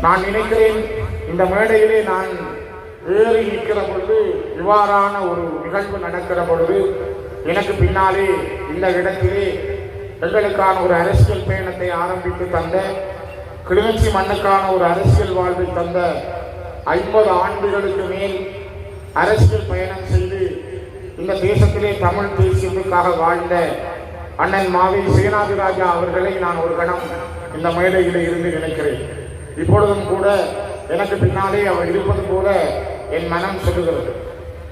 நான் நினைக்கிறேன் இந்த மேடையிலே நான் ஏறி நிற்கிற பொழுது, இவ்வாறான ஒரு நிகழ்வு நடக்கிற பொழுது, எனக்கு பின்னாலே இந்த இடத்திலே எங்களுக்கான ஒரு அரசியல் பயணத்தை ஆரம்பித்து தந்த, கிளிநொச்சி மண்ணுக்கான ஒரு அரசியல் வாழ்வை தந்த, 50 ஆண்டுகளுக்கு மேல் அரசியல் பயணம் செய்து இந்த தேசத்திலே தமிழ் தேசியத்துக்காக வாழ்ந்த அண்ணன் மாவை சேனாதிராஜா அவர்களை நான் ஒரு கணம் இந்த மேடையிலே இருந்து நினைக்கிறேன். இப்பொழுதும் கூட எனக்கு பின்னாலே அவர் இருப்பது போல என் மனம் சொல்லுகிறது.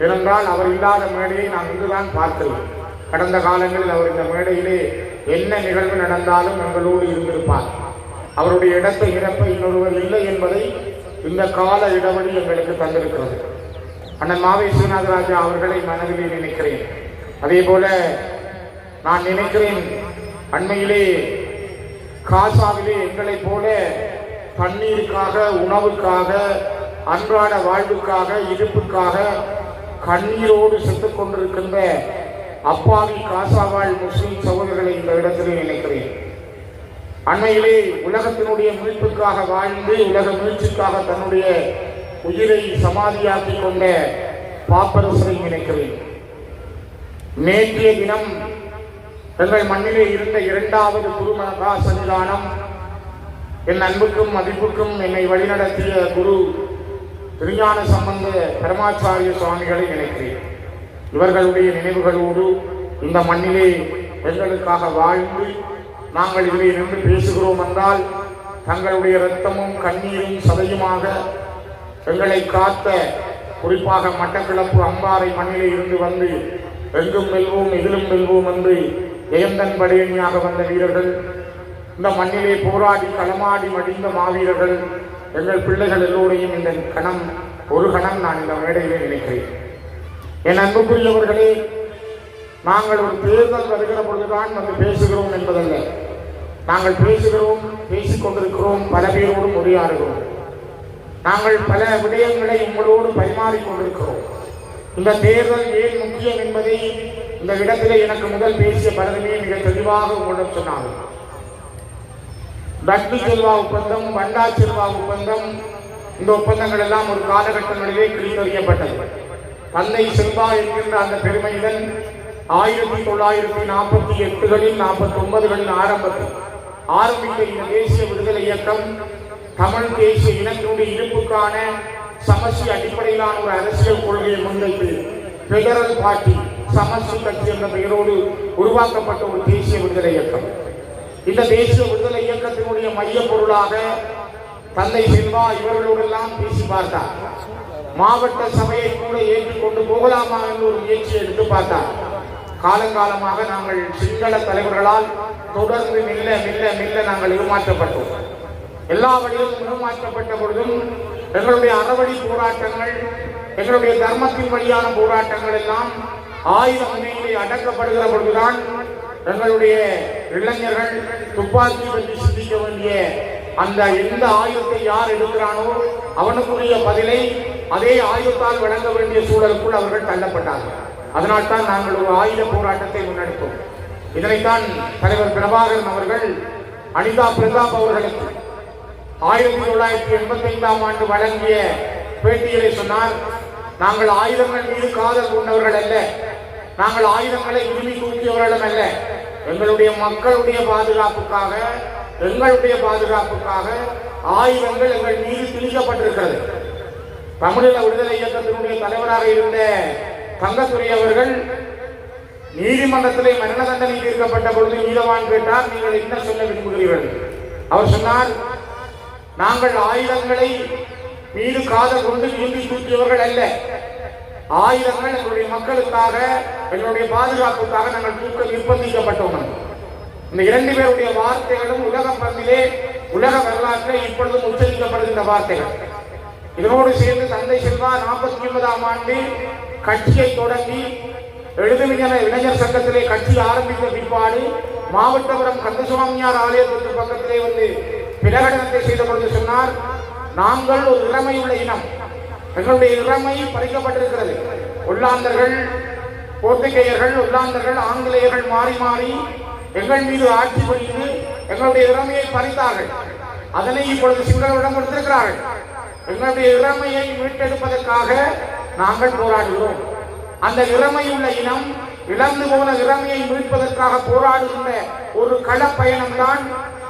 ஏனென்றால் அவர் இல்லாத மேடையை நான் இன்றுதான் பார்க்கிறேன். கடந்த காலங்களில் அவர் இந்த மேடையிலே என்ன நிகழ்வு நடந்தாலும் எங்களோடு இருந்திருப்பார். அவருடைய இடத்தை நிரப்ப இன்னொருவர் இல்லை என்பதை இந்த கால இடைவெளி எங்களுக்கு தந்திருக்கிறது. அண்ணன் மாவை சேனாதிராஜா அவர்களை மனதிலே நினைக்கிறேன். அதே போல நான் நினைக்கிறேன், அண்மையிலே காசாவிலே எங்களைப் போல தண்ணீருக்காக, உணவுக்காக, அன்றாட வாழ்வுக்காக, இருப்புக்காக கண்ணீரோடு செத்துக் கொண்டிருக்கின்ற அப்பாவி காசாவாழ் முஸ்லிம் சகோதரர்களை இந்த இடத்திலே நினைக்கிறேன். அண்மையிலே உலகத்தினுடைய மீட்புக்காக வாழ்ந்து, உலக மீட்சிக்காக தன்னுடைய உயிரை சமாதியாக்கி கொண்ட பாப்பரசரை நினைக்கிறேன். நேற்றைய தினம் எங்கள் மண்ணிலே இருந்த 2வது குருமகா சன்னிதானம், என் அன்புக்கும் மதிப்புக்கும் என்னை வழிநடத்திய குரு திருஞான சம்பந்த பரமாச்சாரிய சுவாமிகளை நினைக்கிறேன். இவர்களுடைய நினைவுகளோடு இந்த மண்ணிலே எங்களுக்காக வாழ்ந்து நாங்கள் இதிலே நின்று பேசுகிறோம் என்றால், தங்களுடைய இரத்தமும் கண்ணீரும் சதையுமாக எங்களை காத்த, குறிப்பாக மட்டக்களப்பு அம்பாறை மண்ணிலே இருந்து வந்து எங்கும் வெல்வோம் எதிலும் வெல்வோம் என்று ஜெயந்தன் படையணியாக வந்த வீரர்கள், இந்த மண்ணிலே போராடி களமாடி மடிந்த மாவீரர்கள், எங்கள் பிள்ளைகள் எல்லோரையும் இந்த கணம் ஒரு கணம் நான் இந்த மேடையிலே நினைக்கிறேன். என் அன்புக்குரியவர்களே, நாங்கள் ஒரு தேர்தல் வருகிற பொழுதுதான் வந்து பேசுகிறோம் என்பதல்ல. நாங்கள் பேசுகிறோம், பேசிக் கொண்டிருக்கிறோம், பல பேரோடும் உரையாடுகிறோம். நாங்கள் பல விடயங்களை உங்களோடு பரிமாறிக் கொண்டிருக்கிறோம். இந்த தேர்தல் ஏன் முக்கியம் என்பதை இந்த இடத்திலே எனக்கு முதல் பேசிய பலருமே மிக தெளிவாக உங்களிடம் சொன்னார்கள். தக்னி செல்வா ஒப்பந்தம், பண்டா செல்வா ஒப்பந்தம், இந்த ஒப்பந்தங்கள் எல்லாம் ஒரு காலகட்டங்களிலே கிழித்தறியப்பட்டது. தந்தை செல்வா என்கின்ற அந்த பெருமையுடன் 1948களில் 49களின் ஆரம்பத்தில் ஆரம்பித்த இந்த தேசிய விடுதலை இயக்கம் தமிழ் தேசிய இனத்தினுடைய இருப்புக்கான சமஷ்டி அடிப்படையிலான ஒரு அரசியல் கொள்கையை முன்வைத்து பெடரல் பார்ட்டி, சமஷ்டி கட்சி என்ற பெயரோடு உருவாக்கப்பட்ட ஒரு தேசிய விடுதலை இயக்கம். இந்த தேசிய விடுதலை இயக்கத்தினுடைய மைய பொருளாக தந்தை செல்வா இவர்களோடெல்லாம் பேசி பார்த்தார். மாவட்ட சபையை கூட ஏற்றுக்கொண்டு போகலாமா என்று ஒரு முயற்சியை எடுத்து பார்த்தார். காலங்காலமாக நாங்கள் சிங்கள தலைவர்களால் தொடர்ந்து மெல்ல மெல்ல மெல்ல நாங்கள் ஏமாற்றப்பட்டோம். எல்லா வழியிலும் ஏமாற்றப்பட்ட பொழுதும் எங்களுடைய அறவழி போராட்டங்கள், எங்களுடைய தர்மத்தின் வழியான போராட்டங்கள் எல்லாம் ஆயுத முனையிலே அடக்கப்படுகிற பொழுதுதான் எங்களுடைய இளைஞர்கள் துப்பாக்கி பற்றி சிந்திக்க வேண்டிய அந்த எந்த ஆயுதத்தை யார் எடுக்கிறானோ அவனுக்குரிய பதிலை அதே ஆயுதத்தால் வழங்க வேண்டிய சூழலுக்குள் அவர்கள் தள்ளப்பட்டார்கள். அதனால்தான் நாங்கள் ஒரு ஆயுத போராட்டத்தை முன்னெடுத்தோம். இதனைத்தான் தலைவர் பிரபாகரன் அவர்கள் அனிதா பிரதாப் அவர்களுக்கு 1985ஆம் ஆண்டு வழங்கிய பேட்டியிலே சொன்னார், நாங்கள் ஆயுதங்கள் மீது காதல் கொண்டவர்கள் அல்ல, நாங்கள் ஆயுதங்களை உரிமை தூக்கியவர்களும் அல்ல, எங்களுடைய மக்களுடைய பாதுகாப்புக்காக, எங்களுடைய பாதுகாப்புக்காக ஆயுதங்கள் எங்கள் மீது திணிக்கப்பட்டிருக்கிறது. தமிழீழ விடுதலை இயக்கத்தினுடைய தலைவராக இருந்த தங்கத்துறை அவர்கள் நீதிமன்றத்திலே மரண தண்டனை தீர்க்கப்பட்ட பொழுது நீதவான் கேட்டார், நீங்கள் என்ன சொல்ல விரும்புகிறீர்கள்? அவர் சொன்னார், நாங்கள் ஆயுதங்களை மீது காதல் கொண்டு நீந்தி தூக்கியவர்கள் அல்ல, ஆயுதங்கள் எங்களுடைய மக்களுக்காக, எங்களுடைய பாதுகாப்புக்காக நாங்கள் தூக்க நிர்பந்திக்கப்பட்டோம். இந்த 2 பேருடைய வார்த்தைகளும் உலக பந்திலே, உலக வரலாற்றில் இப்பொழுதும் உச்சரிக்கப்படுகின்ற வார்த்தைகள். இதனோடு சேர்ந்து தந்தை செல்வா 49ஆம் ஆண்டு கட்சியை தொடங்கி எழுதுவிஞர் இளைஞர் சங்கத்திலே கட்சி ஆரம்பித்த பிற்பாடு மாவட்டபுரம் கந்தசுவாமியார் ஆலயத்திற்கு பக்கத்திலே வந்து பிரகடனத்தை செய்த பொழுது சொன்னார், நாங்கள் ஒரு இளமையுள்ள இனம், எங்களுடைய இளமை பறிக்கப்பட்டிருக்கிறது. ஒல்லாந்தர்கள், போர்த்துகேயர்கள், ஒல்லாந்தர்கள், ஆங்கிலேயர்கள் மாறி மாறி எங்கள் மீது ஆட்சி புரிந்து எங்களுடைய இளமையை பறித்தார்கள். அதனை இப்பொழுது சிங்களவரிடம் கொடுத்திருக்கிறார்கள். எங்களுடைய இளமையை மீட்டெடுப்பதற்காக நாங்கள் போராடுகிறோம். அந்த இளமையுள்ள இனம் இழந்து போன இளமையை மீட்பதற்காக போராடுகின்ற ஒரு கள பயணம் தான்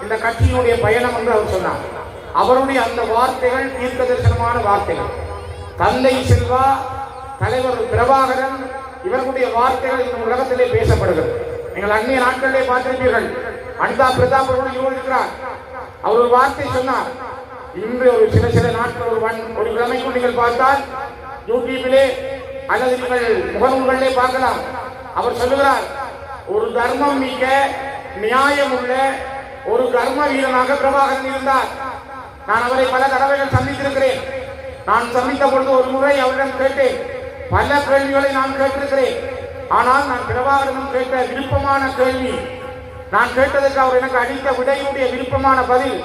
இந்த கட்சியினுடைய பயணம் என்று அவர் சொன்னார். அவருடைய அந்த வார்த்தைகள் தீர்க்க தரிசனமான வார்த்தைகள். தந்தை செல்வா, தலைவர் பிரபாகரன் இவர்களுடைய வார்த்தைகள் இந்த உலகத்திலே பேசப்படுகிறது. நீங்கள் அந்நிய நாட்களிலே பார்த்திருப்பீர்கள். அனிதா பிரதாப் அவர்கள் இருக்கிறார். அவர் ஒரு வார்த்தை சொன்னார். இன்று ஒரு சில நாட்கள் ஒரு கிழமைக்குள் நீங்கள் பார்த்தால் யூடியூபிலே அல்லது நீங்கள் முகநூல்களிலே பார்க்கலாம். அவர் சொல்லுகிறார், ஒரு தர்மம் மிக்க நியாயம் உள்ள ஒரு கர்ம வீரனாக பிரபாகரன் இருந்தார். நான் அவரை பல தடவைகள் சந்தித்திருக்கிறேன். நான் சந்தித்த பொழுது ஒரு முறை அவரிடம் கேட்டேன். பல கேள்விகளை நான் கேட்டிருக்கிறேன். ஆனால் நான் பிரபாகரனும் கேட்ட விருப்பமான கேள்வி, நான் கேட்டதற்கு அவர் எனக்கு அளித்த விடையுடைய விருப்பமான பதில்,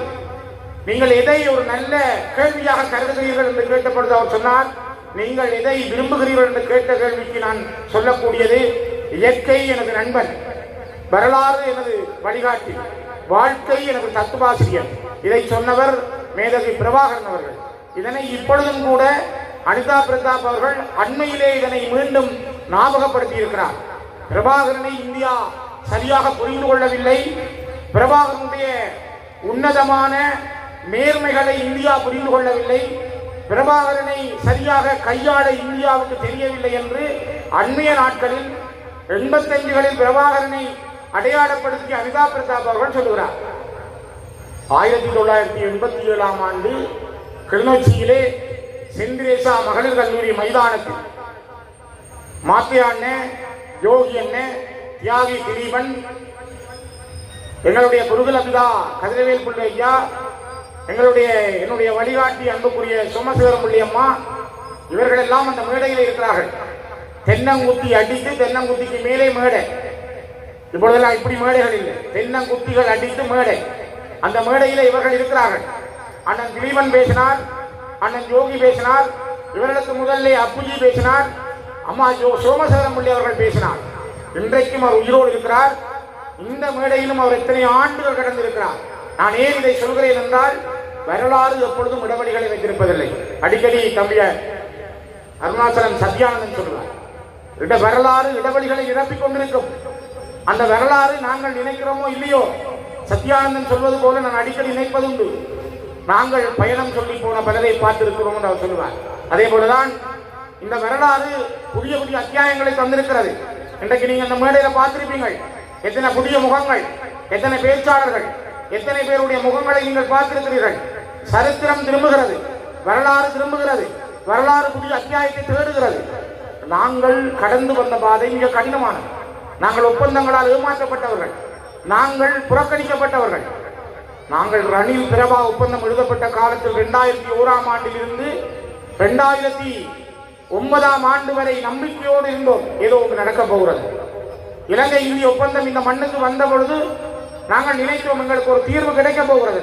நீங்கள் எதை ஒரு நல்ல கேள்வியாக கருதுகிறீர்கள் என்று கேட்ட பொழுது அவர் சொன்னார், நீங்கள் எதை விரும்புகிறீர்கள் என்று கேட்ட கேள்விக்கு நான் சொல்லக்கூடியது, இயற்கை எனது நண்பன், வரலாறு எனது வழிகாட்டி, வாழ்க்கை எனது தத்துவாசிரியர். இதை சொன்னவர் மேதகு பிரபாகரன் அவர்கள். இதனை இப்பொழுதும் கூட அனிதா பிரதாப் அவர்கள் அண்மையிலே இதனை மீண்டும் ஞாபகப்படுத்தி இருக்கிறார். பிரபாகரனை இந்தியா சரியாக புரிந்து கொள்ளவில்லை. பிரபாகரனுடைய உன்னதமான நேர்மைகளை இந்தியா புரிந்து கொள்ளவில்லை. பிரபாகரனை சரியாக கையாள இந்தியாவுக்கு தெரியவில்லை என்று அண்மைய நாட்களில் 85களில் பிரபாகரனை அடையாளப்படுத்தி அனிதா பிரதாப் அவர்கள் சொல்லுகிறார். 1987ஆம் ஆண்டு கிளிநொச்சியிலே செந்திரேசா மகளிர் கல்லூரி மைதானத்தில் மாத்தியா அண்ணன், யோகி அண்ணன், தியாகி திலீபன், எங்களுடைய குருகுலபிதா கதிரவேல் பிள்ளை ஐயா, என்னுடைய வழிகாட்டி அன்புக்குரிய சோமசேகரம் பிள்ளை அம்மா, இவர்கள் எல்லாம் அந்த மேடையில் இருக்கிறார்கள். தென்னங்குத்தி அடித்து, தென்னங்குத்திக்கு மேலே மேடை. இப்பொழுதெல்லாம் இப்படி மேடைகள் இல்லை, தென்னங்குத்திகள் அடித்து மேடை. அந்த மேடையில் இவர்கள் இருக்கிறார்கள். அண்ணன் திலீபன் பேசினார், அண்ணன் யோகி பேசினார், இவர்களுக்கு முதல்ல அப்புஜி பேசினார், அம்மா சோமசேகரம் பிள்ளை அவர்கள் பேசினார். இன்றைக்கும் அவர் உயிரோடு இருக்கிறார். இந்த மேடையிலும் அவர் எத்தனை ஆண்டுகள் கடந்திருக்கிறார். நான் ஏன் இதை சொல்கிறேன் என்றால், வரலாறு எப்பொழுதும் இடைவெளிகளை வைத்திருப்பதில்லை. அடிக்கடி தம்பிய அருணாச்சலம் சத்யானந்தன் சொல்லுவார், வரலாறு இடைவெளிகளை நிரப்பிக் கொண்டிருக்கும். அந்த வரலாறு நாங்கள் நினைக்கிறோமோ இல்லையோ, சத்யானந்தன் சொல்வது போல நான் அடிக்கடி நினைப்பதுண்டு. நாங்கள் பயணம் சொல்லி போன பலரை பார்த்திருக்கிறோம் என்று அவர் சொல்லுவார். அதே போலதான் இந்த வரலாறு புதிய புதிய அத்தியாயங்களை தந்திருக்கிறது. இன்றைக்கு நீங்க அந்த மேடையில பார்த்திருப்பீங்கள், எத்தனை புதிய முகங்கள், எத்தனை பேச்சாளர்கள், எத்தனை பேருடைய முகங்களை நீங்கள் பார்த்திருக்கிறீர்கள். சரித்திரம் திரும்புகிறது, வரலாறு திரும்புகிறது, வரலாறு புதிய அத்தியாயத்தை தேடுகிறது. நாங்கள் கடந்து வந்த பாதை மிக கடினமானது. நாங்கள் ஒப்பந்தங்களால் ஏமாற்றப்பட்டவர்கள், நாங்கள் புறக்கணிக்கப்பட்டவர்கள். நாங்கள் ரணில் பிரபா ஒப்பந்தம் எழுதப்பட்ட காலத்தில் 2001ஆம் ஆண்டிலிருந்து 2009ஆம் ஆண்டு வரை நம்பிக்கையோடு இருந்தோம், ஏதோ ஒன்று நடக்க போகிறது. இலங்கை இந்திய ஒப்பந்தம் இந்த மண்ணுக்கு வந்த பொழுது நாங்கள் நினைத்தோம் எங்களுக்கு ஒரு தீர்வு கிடைக்க போகிறது.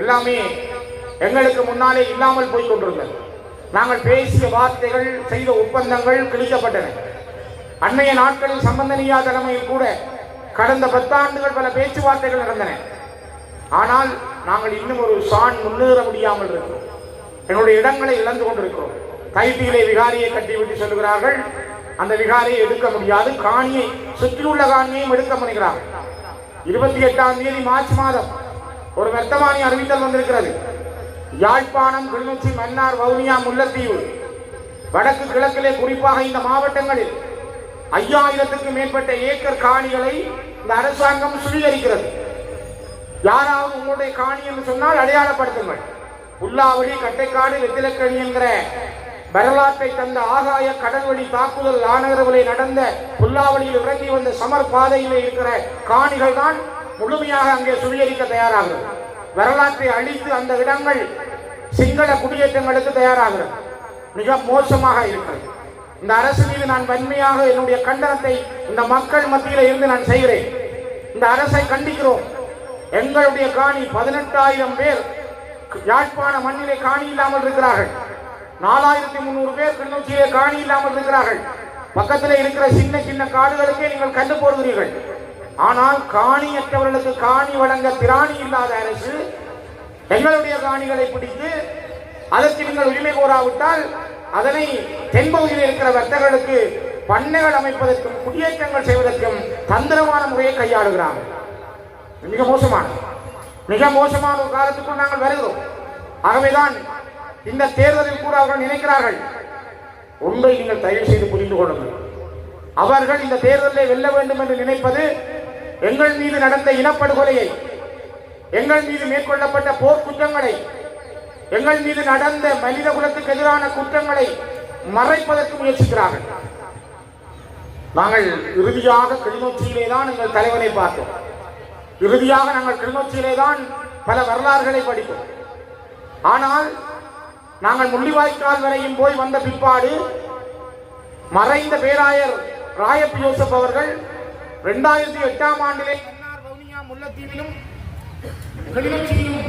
எல்லாமே எங்களுக்கு முன்னாலே இல்லாமல் போய் கொண்டிருந்தது. நாங்கள் பேசிய வார்த்தைகள், செய்த ஒப்பந்தங்கள் கிழிக்கப்பட்டன. அண்மைய நாட்களில் சம்பந்தனியா தலைமையில் கூட கடந்த 10 ஆண்டுகள் பல பேச்சுவார்த்தைகள் நடந்தன. ஆனால் நாங்கள் இன்னும் ஒரு சான் முன்னேற முடியாமல் இருக்கிறோம். எங்களுடைய இடங்களை இழந்து கொண்டிருக்கிறோம். தைத்தியிலே விகாரியை கட்டிவிட்டு சொல்லுகிறார்கள், அந்த விகாரியை எடுக்க முடியாது, காணியை சுற்றியுள்ள காணியையும் எடுக்க முனைகிறார்கள். 28ஆம் தேதி மார்ச் மாதம் ஒரு வர்த்தமானி அறிவித்தல் வந்திருக்கிறது. யாழ்ப்பாணம், கிளிநொச்சி, மன்னார், வவுனியா, முல்லைத்தீவு, வடக்கு கிழக்கிலே குறிப்பாக இந்த மாவட்டங்களில் 5000க்கும் மேற்பட்ட ஏக்கர் காணிகளை இந்த அரசாங்கம் சுவீகரிக்கிறது. யாராவது உங்களுடைய காணி என்று சொன்னால் அடையாளப்படுத்துங்கள். புல்லாவளி, கட்டைக்காடு, வெத்திலக்கணி என்கிற வரலாற்றை தந்த ஆகாய கடல்வழி தாக்குதல் ஆனகரவிலே நடந்த புல்லாவளியில் இறங்கி வந்த சமர் பாதையிலே இருக்கிற காணிகள் தான் முழுமையாக அங்கே சுவீகரிக்க தயாராகிறது. வரலாற்றை அழித்து அந்த இடங்கள் சிங்கள குடியேற்றங்களுக்கு தயாராகிறது. மிக மோசமாக இருக்கிறது. இந்த அரசு மீது நான் வன்மையாக என்னுடைய கண்டனத்தை இந்த மக்கள் மத்தியில் இருந்து நான் செய்கிறேன். இந்த அரசை கண்டிக்கிறோம். எங்களுடைய காணி 18,000 பேர் யாழ்ப்பாண மண்ணிலே காணி இல்லாமல் இருக்கிறார்கள். 4300 பேர் கிளிநொச்சியிலே காணி இல்லாமல் இருக்கிறார்கள். பக்கத்தில் இருக்கிற சின்ன சின்ன காடுகளுக்கே நீங்கள் கண்டு போடுகிறீர்கள். ஆனால் காணியற்றவர்களுக்கு காணி வழங்க திராணி இல்லாத அரசு எங்களுடைய காணிகளை பிடித்து அதற்கு நீங்கள் உரிமை கோராவிட்டால் அதனை தென்பகுதியில் இருக்கிற வர்த்தகர்களுக்கு பண்ணைகள் அமைப்பதற்கும் குடியேற்றங்கள் செய்வதற்கும் தந்திரமான முறையை கையாளுகிறார்கள். மிக மோசமான ஒரு காலத்துக்குள் நாங்கள் வருகிறோம். ஆகவேதான் இந்த தேர்தலில் கூட அவர்கள் நினைக்கிறார்கள். ஒன்றை நீங்கள் தயவு செய்து புரிந்து கொள்ளுங்கள். அவர்கள் இந்த தேர்தலை வெல்ல வேண்டும் என்று நினைப்பது எங்கள் மீது நடந்த இனப்படுகொலையை, எங்கள் மீது மேற்கொள்ளப்பட்ட போர் குற்றங்களை, எங்கள் மீது நடந்த மனித குலத்துக்கு எதிரான குற்றங்களை மறைப்பதற்கு முயற்சிக்கிறார்கள். நாங்கள் இறுதியாக கிளிநொச்சியிலே தான் எங்கள் தலைவனை பார்த்தோம். இறுதியாக நாங்கள் கிளிநொச்சியிலே தான் பல வரலாறுகளை படித்தோம். ஆனால் நாங்கள் முள்ளிவாய்க்கால் வரையும் போய் வந்த பிற்பாடு மறைந்த பேராயர் ராயப் யோசப் அவர்கள் 2008ஆம் ஆண்டிலே முல்லைத்தீவிலும் கிளிநொச்சியிலும்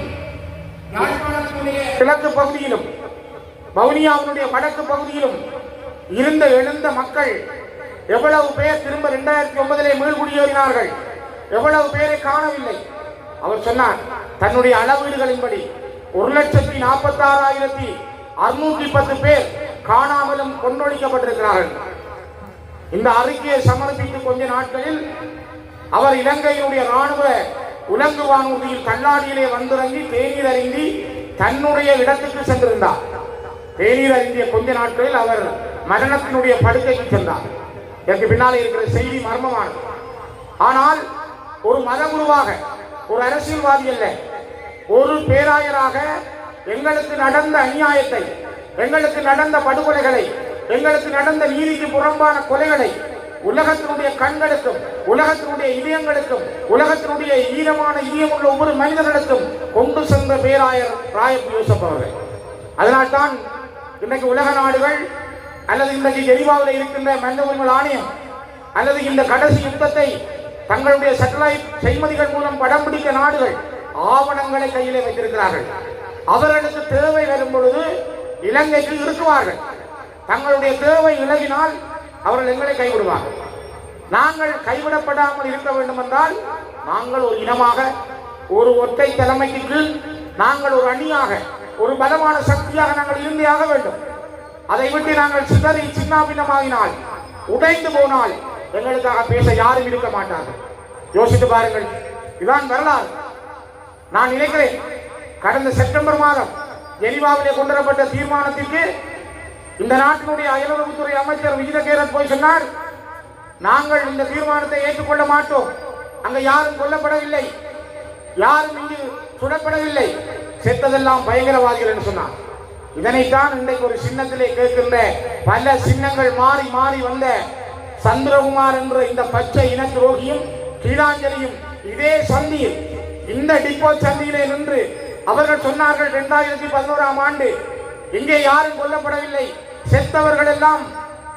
யாழ்ப்பாணத்தினுடைய கிழக்கு பகுதியிலும் வவுனியாவினுடைய வடக்கு பகுதியிலும் எழுந்த மக்கள் எவ்வளவு பேர் திரும்ப 2009 மீள்குடியேறினார்கள், எவ்வளவு பேரை காணவில்லை. அவர் சொன்னார், தன்னுடைய அளவீடுகளின்படி 1,46,610 பேர் காணாமலும் கொண்டொழிக்கப்பட்டிருக்கிறார்கள். இந்த அறிக்கையை சமர்ப்பித்து கொஞ்ச நாட்களில் அவர் இலங்கையினுடைய ராணுவ உலங்கு வானூர்தியில் கண்ணாடியிலே வந்திறங்கி தேநீர் அருந்தி தன்னுடைய இடத்துக்கு சென்றிருந்தார். தேநீர் அருந்திய கொஞ்ச நாட்களில் அவர் மரணத்தினுடைய படுக்கைக்கு சென்றார். இதற்கு பின்னாலே இருக்கிற செய்தி மர்மமானது. ஆனால் ஒரு மதகுருவாக, ஒரு அரசியல்வாதி அல்ல, ஒரு பேராயராக எங்களுக்கு நடந்த அநியாயத்தை, எங்களுக்கு நடந்த படுகொலைகளை, எங்களுக்கு நடந்த நீதிக்கு புறம்பான கொலைகளை உலகத்தினுடைய கண்களுக்கும், உலகத்தினுடைய இதயங்களுக்கும், உலகத்தினுடைய ஈரமான இதயமுள்ள ஒவ்வொரு மனிதர்களுக்கும் கொண்டு சென்ற பேராயர் ராயப் யோசப் அவர்கள். அதனால்தான் இன்றைக்கு உலக நாடுகள் அல்லது இன்றைக்கு ஜெனீவாவில் இருக்கின்ற மனித உரிமை ஆணையம் அல்லது இந்த கடைசி யுத்தத்தை தங்களுடைய சேட்டலைட் செய்மதிகள் மூலம் படம் பிடிக்க நாடுகள் ஆவணங்களை கையிலே வைத்திருக்கிறார்கள். அவர்களுக்கு தேவை வரும் பொழுது இலங்கைக்கு இருக்குவார்கள். தங்களுடைய தேவை விலகினால் அவர்கள் எங்களை கைவிடுவார்கள். நாங்கள் கைவிடப்படாமல் இருக்க வேண்டும் என்றால் நாங்கள் ஒரு இனமாக, ஒரு ஒற்றை தலைமைக்கு கீழ் நாங்கள் ஒரு அணியாக, ஒரு பலமான சக்தியாக நாங்கள் இருந்தே ஆக வேண்டும். அதை விட்டு நாங்கள் சிதறி சின்னாபின்னமாகினால், உடைந்து போனால் எங்களுக்காக பேச யாரும் இருக்க மாட்டார்கள். யோசித்து பாருங்கள், இதான் வரலாறு. நான் நினைக்கிறேன், கடந்த செப்டம்பர் மாதம் ஜெனீவாவிலே கொண்டுவரப்பட்ட தீர்மானத்திற்கு இந்த நாட்டினுடைய அயலுறவுத்துறை அமைச்சர் விஜித கேரத் போய் சொன்னார், நாங்கள் இந்த தீர்மானத்தை ஏற்றுக்கொள்ள மாட்டோம். அங்க யாரும் கொல்லப்படவில்லை, யாரும் இங்கு சுடப்படவில்லை, செத்ததெல்லாம் பயங்கரவாதிகள் என்று சொன்னார். இதனைத்தான் இன்றைக்கு ஒரு சின்னத்திலே கேட்கின்ற பல சின்னங்கள் மாறி மாறி வந்த சந்திரகுமார் என்ற இந்த பச்சை இன துரோகியும் கீழாஞ்சலியும் இதே சந்தியில், இந்த டிப்போ சந்தியிலே நின்று அவர்கள் சொன்னார்கள் 2011ஆம் ஆண்டு இங்கே யாரும் கொல்லப்படவில்லை, செத்தவர்கள் எல்லாம்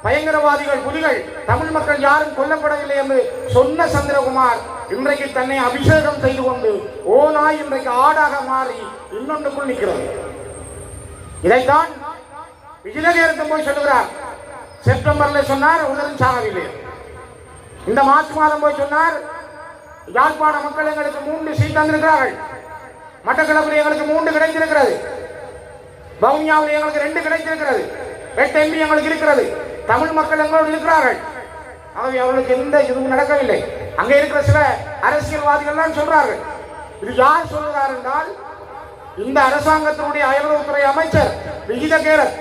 பயங்கரவாதிகள், புலிகள், தமிழ் மக்கள் யாரும் கொல்லப்படவில்லை என்று சொன்ன சந்திரகுமார் இன்றைக்கு தன்னை அபிஷேகம் செய்து கொண்டு ஓநாய் இன்றைக்கு ஆடாக மாறி இன்னொன்றுக்குள் நிற்கிறது. இதைத்தான் விஜயநகரத்தும் போய் சொல்லுகிறார். செப்டம்பர்ல சொன்னார் உணரும் சாகவில்லை. இந்த மார்ச் மாதம் போய் சொன்னார், யாழ்ப்பாண மக்கள் எங்களுக்கு 3 சீட் தந்திருக்கிறார்கள், மட்டக்களப்பில் எங்களுக்கு 3 கிடைத்திருக்கிறது, வவுனியாவில் எங்களுக்கு 2 கிடைத்திருக்கிறது, 8 MP எங்களுக்கு இருக்கிறது, தமிழ் மக்கள் எங்களோடு இருக்கிறார்கள். ஆகவே அவர்களுக்கு எந்த இதுவும் நடக்கவில்லை. அங்கே இருக்கிற சில அரசியல்வாதிகள் தான் சொல்றார்கள். இது யார் சொல்கிறார் என்றால், இந்த அரசாங்கத்தினுடைய அயலுறவுத்துறை அமைச்சர் விஜித கேரத்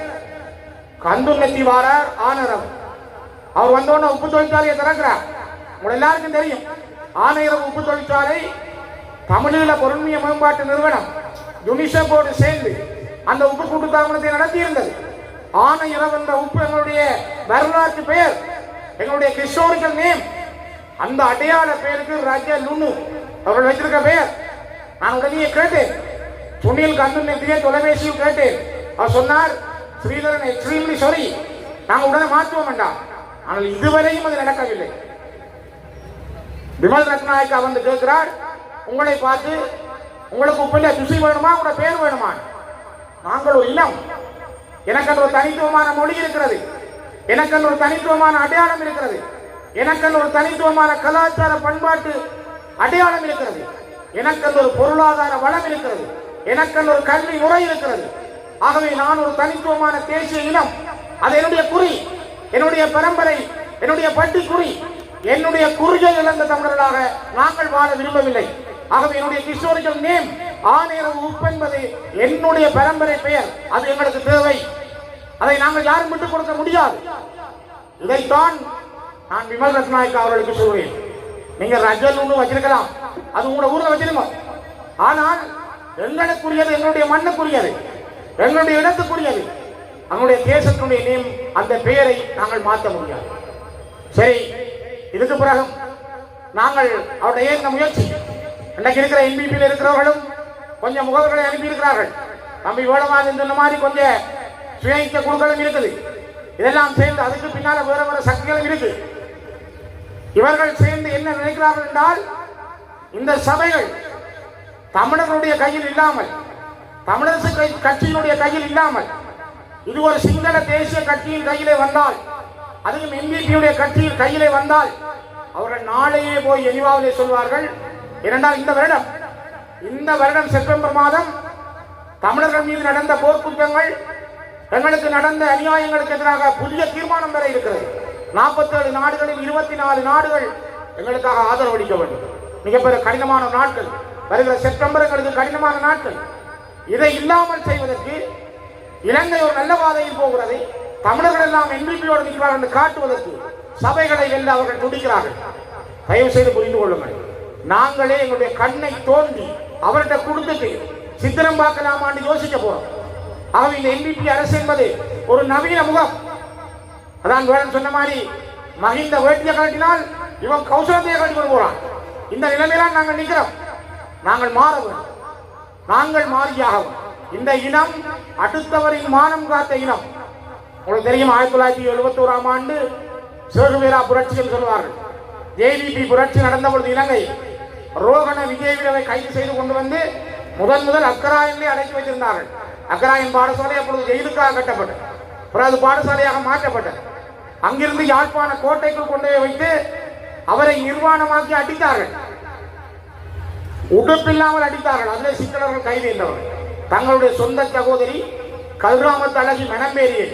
கந்துநெத்தி வாரார் ஆனரம். அவர் வந்தோடனே உப்பு தொழிற்சாலையை திறக்கிறார். உங்க எல்லாருக்கும் தெரியும், ஆனையரவு உப்பு தொழிற்சாலை தமிழீழ பொருண்மைய மேம்பாட்டு நிறுவனம் யுனிசெஃபோடு சேர்ந்து அந்த உப்பு கூட்டுத்தாபனத்தை நடத்தியிருந்தது. ஆனையரவு என்ற உப்பு எங்களுடைய வரலாற்று பெயர், எங்களுடைய ஹிஸ்டாரிக்கல் நேம். அந்த அடையாள பெயருக்கு ராஜா லுனு அவர்கள் வைத்திருக்க பெயர். நான் உடனே கேட்டேன், சுனில் கந்துநெத்தியை தொலைபேசியில் கேட்டேன். அவர் சொன்னார், ஸ்ரீதரன் எக்ஸ்ட்ரீம்லி சாரி, நாங்கள் உடனே மாற்றுவோம் வேண்டாம். ஆனால் இதுவரையும் அது நடக்கவில்லை. விமல் ரத்நாயக்கா வந்து கேட்கிறார், உங்களை பார்த்து உங்களுக்கு உப்பில்ல துசி வேணுமா, உங்களோட பேர் வேணுமா? நாங்கள் ஒரு இனம், எனக்கு ஒரு தனித்துவமான மொழி இருக்கிறது, எனக்கு ஒரு தனித்துவமான அடையாளம் இருக்கிறது, எனக்கு ஒரு தனித்துவமான கலாச்சார பண்பாட்டு அடையாளம் இருக்கிறது, எனக்கு ஒரு பொருளாதார வளம் இருக்கிறது. எனக்கு ஒரு கல்வி முறை இருக்கிறது. ஆகவே நான் ஒரு தனித்துவமான தேசிய இனம். அது என்னுடைய குறி, என்னுடைய பரம்பரை, என்னுடைய பட்டி குறி. என்னுடைய குறியை இழந்த தமிழர்களாக நாங்கள் வாழ விரும்பவில்லை. ஆகவே என்னுடைய ஹிஸ்டாரிக்கல் நேம் ஆனேரவு உப்பு என்பது என்னுடைய பரம்பரை பெயர். அது எங்களுக்கு தேவை. அதை நாங்கள் யாரும் விட்டுக் கொடுக்க முடியாது. இதைத்தான் நான் விமல் ரத்நாயக் அவர்களுக்கு சொல்வேன். நீங்க ரஜல் ஒன்று வச்சிருக்கலாம், அது உங்களோட ஊர்ல வச்சிருங்க. ஆனால் எங்களுக்குரியது, எங்களுடைய மண்ணுக்குரியது, எங்களுடைய இடத்துக்குரியது, அவனுடைய தேசத்தினுடைய நேம், அந்த பெயரை நாங்கள் மாற்ற முடியாது. சரி, இதுக்கு பிறகு நாங்கள் அவருடைய இந்த முயற்சி, இன்றைக்கு இருக்கிற என்பிபியில் இருக்கிறவர்களும் கொஞ்சம் முகவர்களை அனுப்பியிருக்கிறார்கள். தம்பி வேடமாக சொன்ன மாதிரி கொஞ்சம் சுயேட்சை குழுக்களும் இருக்குது. இதெல்லாம் சேர்ந்து அதுக்கு பின்னால வேற வேற சக்திகளும் இருக்கு. இவர்கள் சேர்ந்து என்ன நினைக்கிறார்கள் என்றால், இந்த சபைகள் தமிழர்களுடைய கையில் இல்லாமல், தமிழரசு கட்சியினுடைய கையில் இல்லாமல், இது ஒரு சிங்கள தேசிய கட்சியின் கையிலே வந்தால், அதுவும் என்பிபியுடைய கட்சியின் கையிலே வந்தால், அவர்கள் நாளையே போய் எனிவாவிலே சொல்வார்கள். இரண்டால் இந்த வருடம் செப்டம்பர் மாதம் தமிழர்கள் மீது நடந்த போர்க்குற்றங்கள், எங்களுக்கு நடந்த அநியாயங்களுக்கு எதிராக புதிய தீர்மானம் வர இருக்கிறது. 47 நாடுகளில் 24 நாடுகள் எங்களுக்காக ஆதரவு அளிக்க வேண்டும். மிகப்பெரிய கடினமான நாட்கள் வருகிற செப்டம்பர் எங்களுக்கு கடினமான நாட்கள். இதை இல்லாமல் செய்வதற்கு இலங்கை ஒரு நல்ல பாதையில் போகிறது. தமிழர்கள் எல்லாம் என்பிபியோடு நிற்கிறார்கள் என்று காட்டுவதற்கு சபைகளை வெல்ல அவர்கள் துடிக்கிறார்கள். தயவு செய்து புரிந்து கொள்ளுங்கள். நாங்களே எங்களுடைய கண்ணை தோண்டி அவர்கிட்ட கொடுத்துட்டு சித்திரம் பார்க்கலாமான்னு யோசிக்க போறோம். ஆகவே இந்த என்பிபி அரசு என்பது ஒரு நவீன முகம். அதான் வேடன் சொன்ன மாதிரி மகிந்த வேட்டியை காட்டினால் இவன் கௌசலத்தையே காட்டி கொண்டு போறான். இந்த நிலைமையிலாம் நாங்கள் நிற்கிறோம். நாங்கள் மாற வேண்டும். நாங்கள் மாறியாகவும். இந்த இனம் அடுத்தவரின் மானம் காத்த இனம். உங்களுக்கு தெரியும், 1971ஆம் ஆண்டு சேகுவேரா புரட்சி என்று சொல்வார்கள். ஜேவிபி புரட்சி நடந்த பொழுது இலங்கை ரோகண விஜயவீரவை கைது செய்து கொண்டு வந்து முதல் அக்கராயனிலே அடைத்து வைத்திருந்தார்கள். அக்கராயன் பாடசாலை அப்பொழுது ஜெயிலுக்காக கட்டப்பட்டது. பிறகு பாடசாலையாக மாற்றப்பட்டது. அங்கிருந்து யாழ்ப்பாண கோட்டைக்குள் கொண்டு வைத்து அவரை நிர்வாணமாக்கி அடித்தார்கள். உடுப்பில்லாமல் அடித்தார்கள். அதில் சிங்களர்கள் கைது என்றவர்கள் தங்களுடைய சொந்த சகோதரி கல்ராமத்து அழகி மனம்பேரியை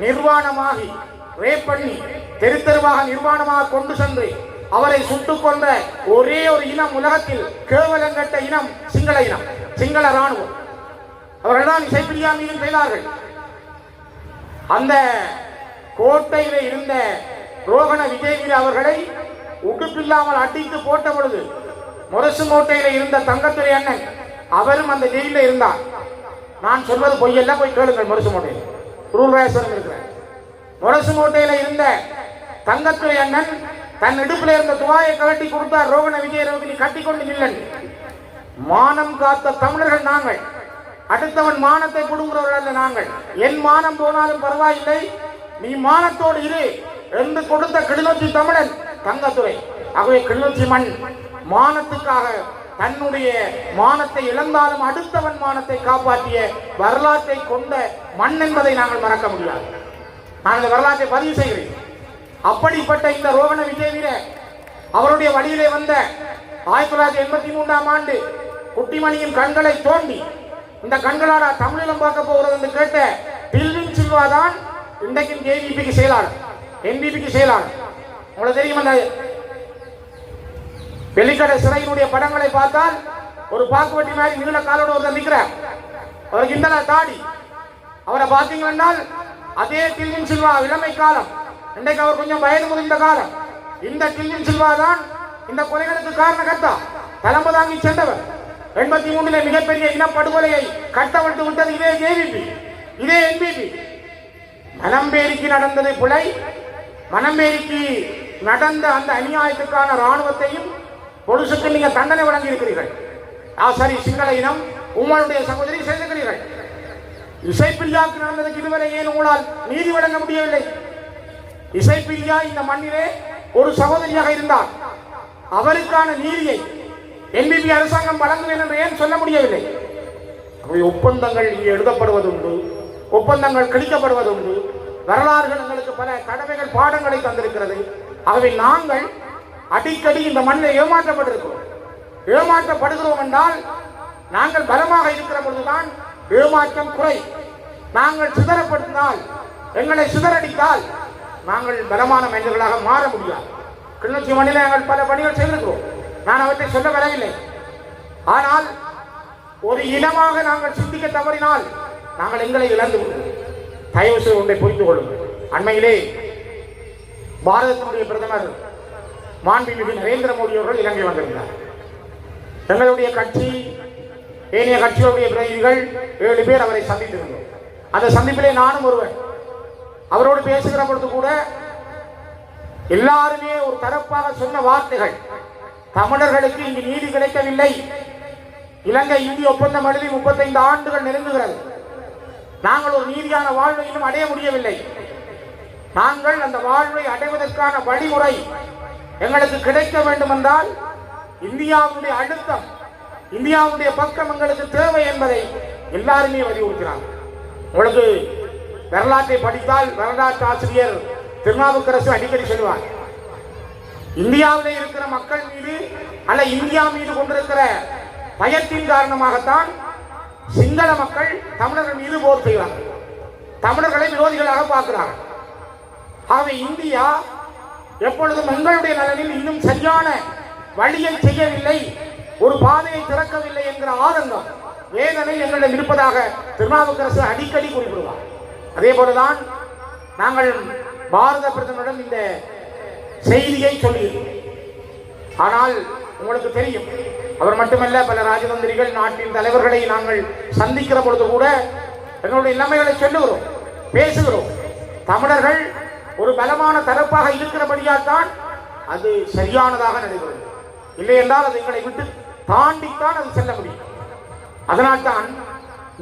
நிர்வாணமாகி ரேப் பண்ணி தெரு தெருவாக நிர்வாணமாக கொண்டு சென்று அவரை சுட்டுக் கொண்ட ஒரே ஒரு இனம் உலகத்தில் கேவலங்கட்ட இனம் சிங்கள இனம், சிங்கள ராணுவம். அவர்கள்தான் இசைப்பிரியா மீது செய்தார்கள். அந்த கோட்டையில இருந்த ரோகண விஜயவீர அவர்களை உடுப்பில்லாமல் அடித்து போட்ட பொழுது முரசு கோட்டையில இருந்த தங்கத்துறை அண்ணன் அவரும் அந்த ஜெயில இருந்தார். நான் சொல்வது பொய்யல்ல, போய் கேளுங்கள். முரசு கோட்டையில் ரூல்ராசனம் இருக்கிறார். முரசு கோட்டையில இருந்த தங்கத்துறை அண்ணன் தன் இடுப்பில் இருந்த துவாயை கட்டி கொடுத்தார். ரோகண விஜயரவதி கட்டி கொண்டு நில்லன். மானம் காத்த தமிழர்கள் நாங்கள். அடுத்தவன் மானத்தை கொடுக்கிறவர்கள் அல்ல நாங்கள். என் மானம் போனாலும் பரவாயில்லை, நீ மானத்தோடு இரு என்று கொடுத்த கிளிநொச்சி தமிழன் தங்கத்துறை. ஆகவே கிளிநொச்சி மண் மானத்துக்காக தன்னுடைய மானத்தை இழந்தாலும் அடுத்தவன் மானத்தை காப்பாற்றிய வரலாற்றை கொண்ட மண் என்பதை நாங்கள் மறக்க முடியாது. நான் இந்த வரலாற்றை பதிவு செய்கிறேன். அப்படிப்பட்ட இந்த ரோகண விஜயவீர அவருடைய வழியிலே வந்த 1983ஆம் ஆண்டு குட்டிமணியின் கண்களை தோண்டி இந்த கண்களாடா தமிழிலும் பார்க்க போகிறது என்று கேட்ட பில்வின் சில்வா தான் இன்றைக்கும் ஜேவிபிக்கு செயலாளர், என்பிபிக்கு செயலாளர். உங்களுக்கு தெரியும், அந்த வெள்ளிக்கடை சிறையினுடைய படங்களை பார்த்தால் ஒரு பாக்குவட்டி மாதிரி நீள காலோடு ஒருத்தர் நிற்கிறார். அவருக்கு இந்த தாடி. அவரை பார்த்தீங்கன்னா அதே பில்வின் சில்வா இளமை காலம். இன்றைக்கு அவர் கொஞ்சம் வயது முதிர்ந்த காலம். இந்த பில்வின் சில்வா தான் இந்த கொலைகளுக்கு காரணகர்த்தா, தலைமை தாங்கி சென்றவர். 83 மிகப்பெரிய இனப்படுகொலையை கட்டவிழ்த்து விட்டது இதே ஜேவிபி, இதே என்பிபி. மனம்பேரிக்கு நடந்தது பிழை. மனம்பேரிக்கு நடந்த அந்த அநியாயத்துக்கான ராணுவத்தையும் பொலிசுக்கு நீங்க தண்டனை வழங்கி இருக்கிறீர்கள். சரி, சிங்கள இனம் உங்களுடைய சகோதரி செய்திருக்கிறீர்கள். இசைப்பிரியாவுக்கு நடந்ததுக்கு இதுவரை ஏன் உங்களால் நீதி வழங்க முடியவில்லை? இசைப்பிரியா இந்த மண்ணிலே ஒரு சகோதரியாக இருந்தார். அவருக்கான நீதியை என்பிபி அரசாங்கம் வழங்குவேன் என்று ஏன் சொல்ல முடியவில்லை? ஒப்பந்தங்கள் இங்கே எழுதப்படுவதுண்டு, ஒப்பந்தங்கள் கிழிக்கப்படுவதுண்டு. வரலாறுகள் எங்களுக்கு பல கடமைகள் பாடங்களை தந்திருக்கிறது. ஆகவே நாங்கள் அடிக்கடி இந்த மண்ணில் ஏமாற்றப்பட்டிருக்கிறோம். ஏமாற்றப்படுகிறோம் என்றால் நாங்கள் பலமாக இருக்கிற பொழுதுதான் ஏமாற்றம் குறை. நாங்கள் சிதறப்படுத்தினால், எங்களை சிதறடித்தால் நாங்கள் பலமான மனிதர்களாக மாற முடியாது. கிளிநொச்சி மண்ணில் நாங்கள் பல பணிகள் செய்திருக்கிறோம். நான் அவற்றை சொல்ல வரவில்லை. ஆனால் ஒரு இனமாக நாங்கள் சிந்திக்க தவறினால் நாங்கள் எங்களை இழந்து விடுவோம். தயவு செய்து ஒன்றை புரிந்து கொள்ளுங்கள். அண்மையிலே பாரதத்தினுடைய பிரதமர் மாண்புமிகு நரேந்திர மோடி அவர்கள் இலங்கை வந்திருந்தார். எங்களுடைய கட்சி, ஏனைய கட்சிகளுடைய பிரதிநிதிகள் 7 பேர் அவரை சந்தித்திருந்தோம். அந்த சந்திப்பிலே நானும் ஒருவன். அவரோடு பேசுகிற பொழுது கூட எல்லாருமே ஒரு தரப்பாக சொன்ன வார்த்தைகள், தமிழர்களுக்கு இங்கு நீதி கிடைக்கவில்லை. இலங்கை இந்திய ஒப்பந்தம் எழுதி 35 ஆண்டுகள் நெருங்குகிறது. நாங்கள் ஒரு நீதியான வாழ்வை இன்னும் அடைய முடியவில்லை. நாங்கள் அந்த வாழ்வை அடைவதற்கான வழிமுறை எங்களுக்கு கிடைக்க வேண்டும் என்றால் இந்தியாவுடைய அழுத்தம், இந்தியாவுடைய பக்கம் எங்களுக்கு தேவை என்பதை எல்லாருமே வலியுறுத்தினார். உங்களுக்கு வரலாற்றை படித்தால் வரலாற்று ஆசிரியர் திருநாவுக்கரசு அடிக்கடி சொல்வார், இந்தியாவிலே இருக்கிற மக்கள் மீது அல்ல இந்தியா மீது கொண்டிருக்கிற பயத்தின் காரணமாகத்தான் சிங்கள மக்கள் தமிழர்கள் மீது போர் செய்கிறார்கள், தமிழர்களை விரோதிகளாக பார்க்கிறார்கள். ஆகவே இந்தியா எப்பொழுதும் எங்களுடைய நலனில் இன்னும் சரியான வழியை செய்யவில்லை, ஒரு பாதையை திறக்கவில்லை என்கிற ஆதங்கம், வேதனை எங்களிடம் இருப்பதாக திருநாவுக்கரசு அடிக்கடி குறிப்பிடுவார். அதே போலதான் நாங்கள் பாரத பிரதமரிடம் இந்த செய்தியை சொல்லியிருக்கிறோம். ஆனால் உங்களுக்கு தெரியும், அவர் மட்டுமல்ல, பல ராஜதந்திரிகள், நாட்டின் தலைவர்களை நாங்கள் சந்திக்கிற பொழுது கூட எங்களுடைய நிலைமைகளை சொல்லுகிறோம், பேசுகிறோம். தமிழர்கள் ஒரு பலமான தரப்பாக இருக்கிறபடியால் தான் அது சரியானதாக நடைபெறும். இல்லை என்றால் அது எங்களை விட்டு தாண்டித்தான் அது செல்ல முடியும். அதனால்தான்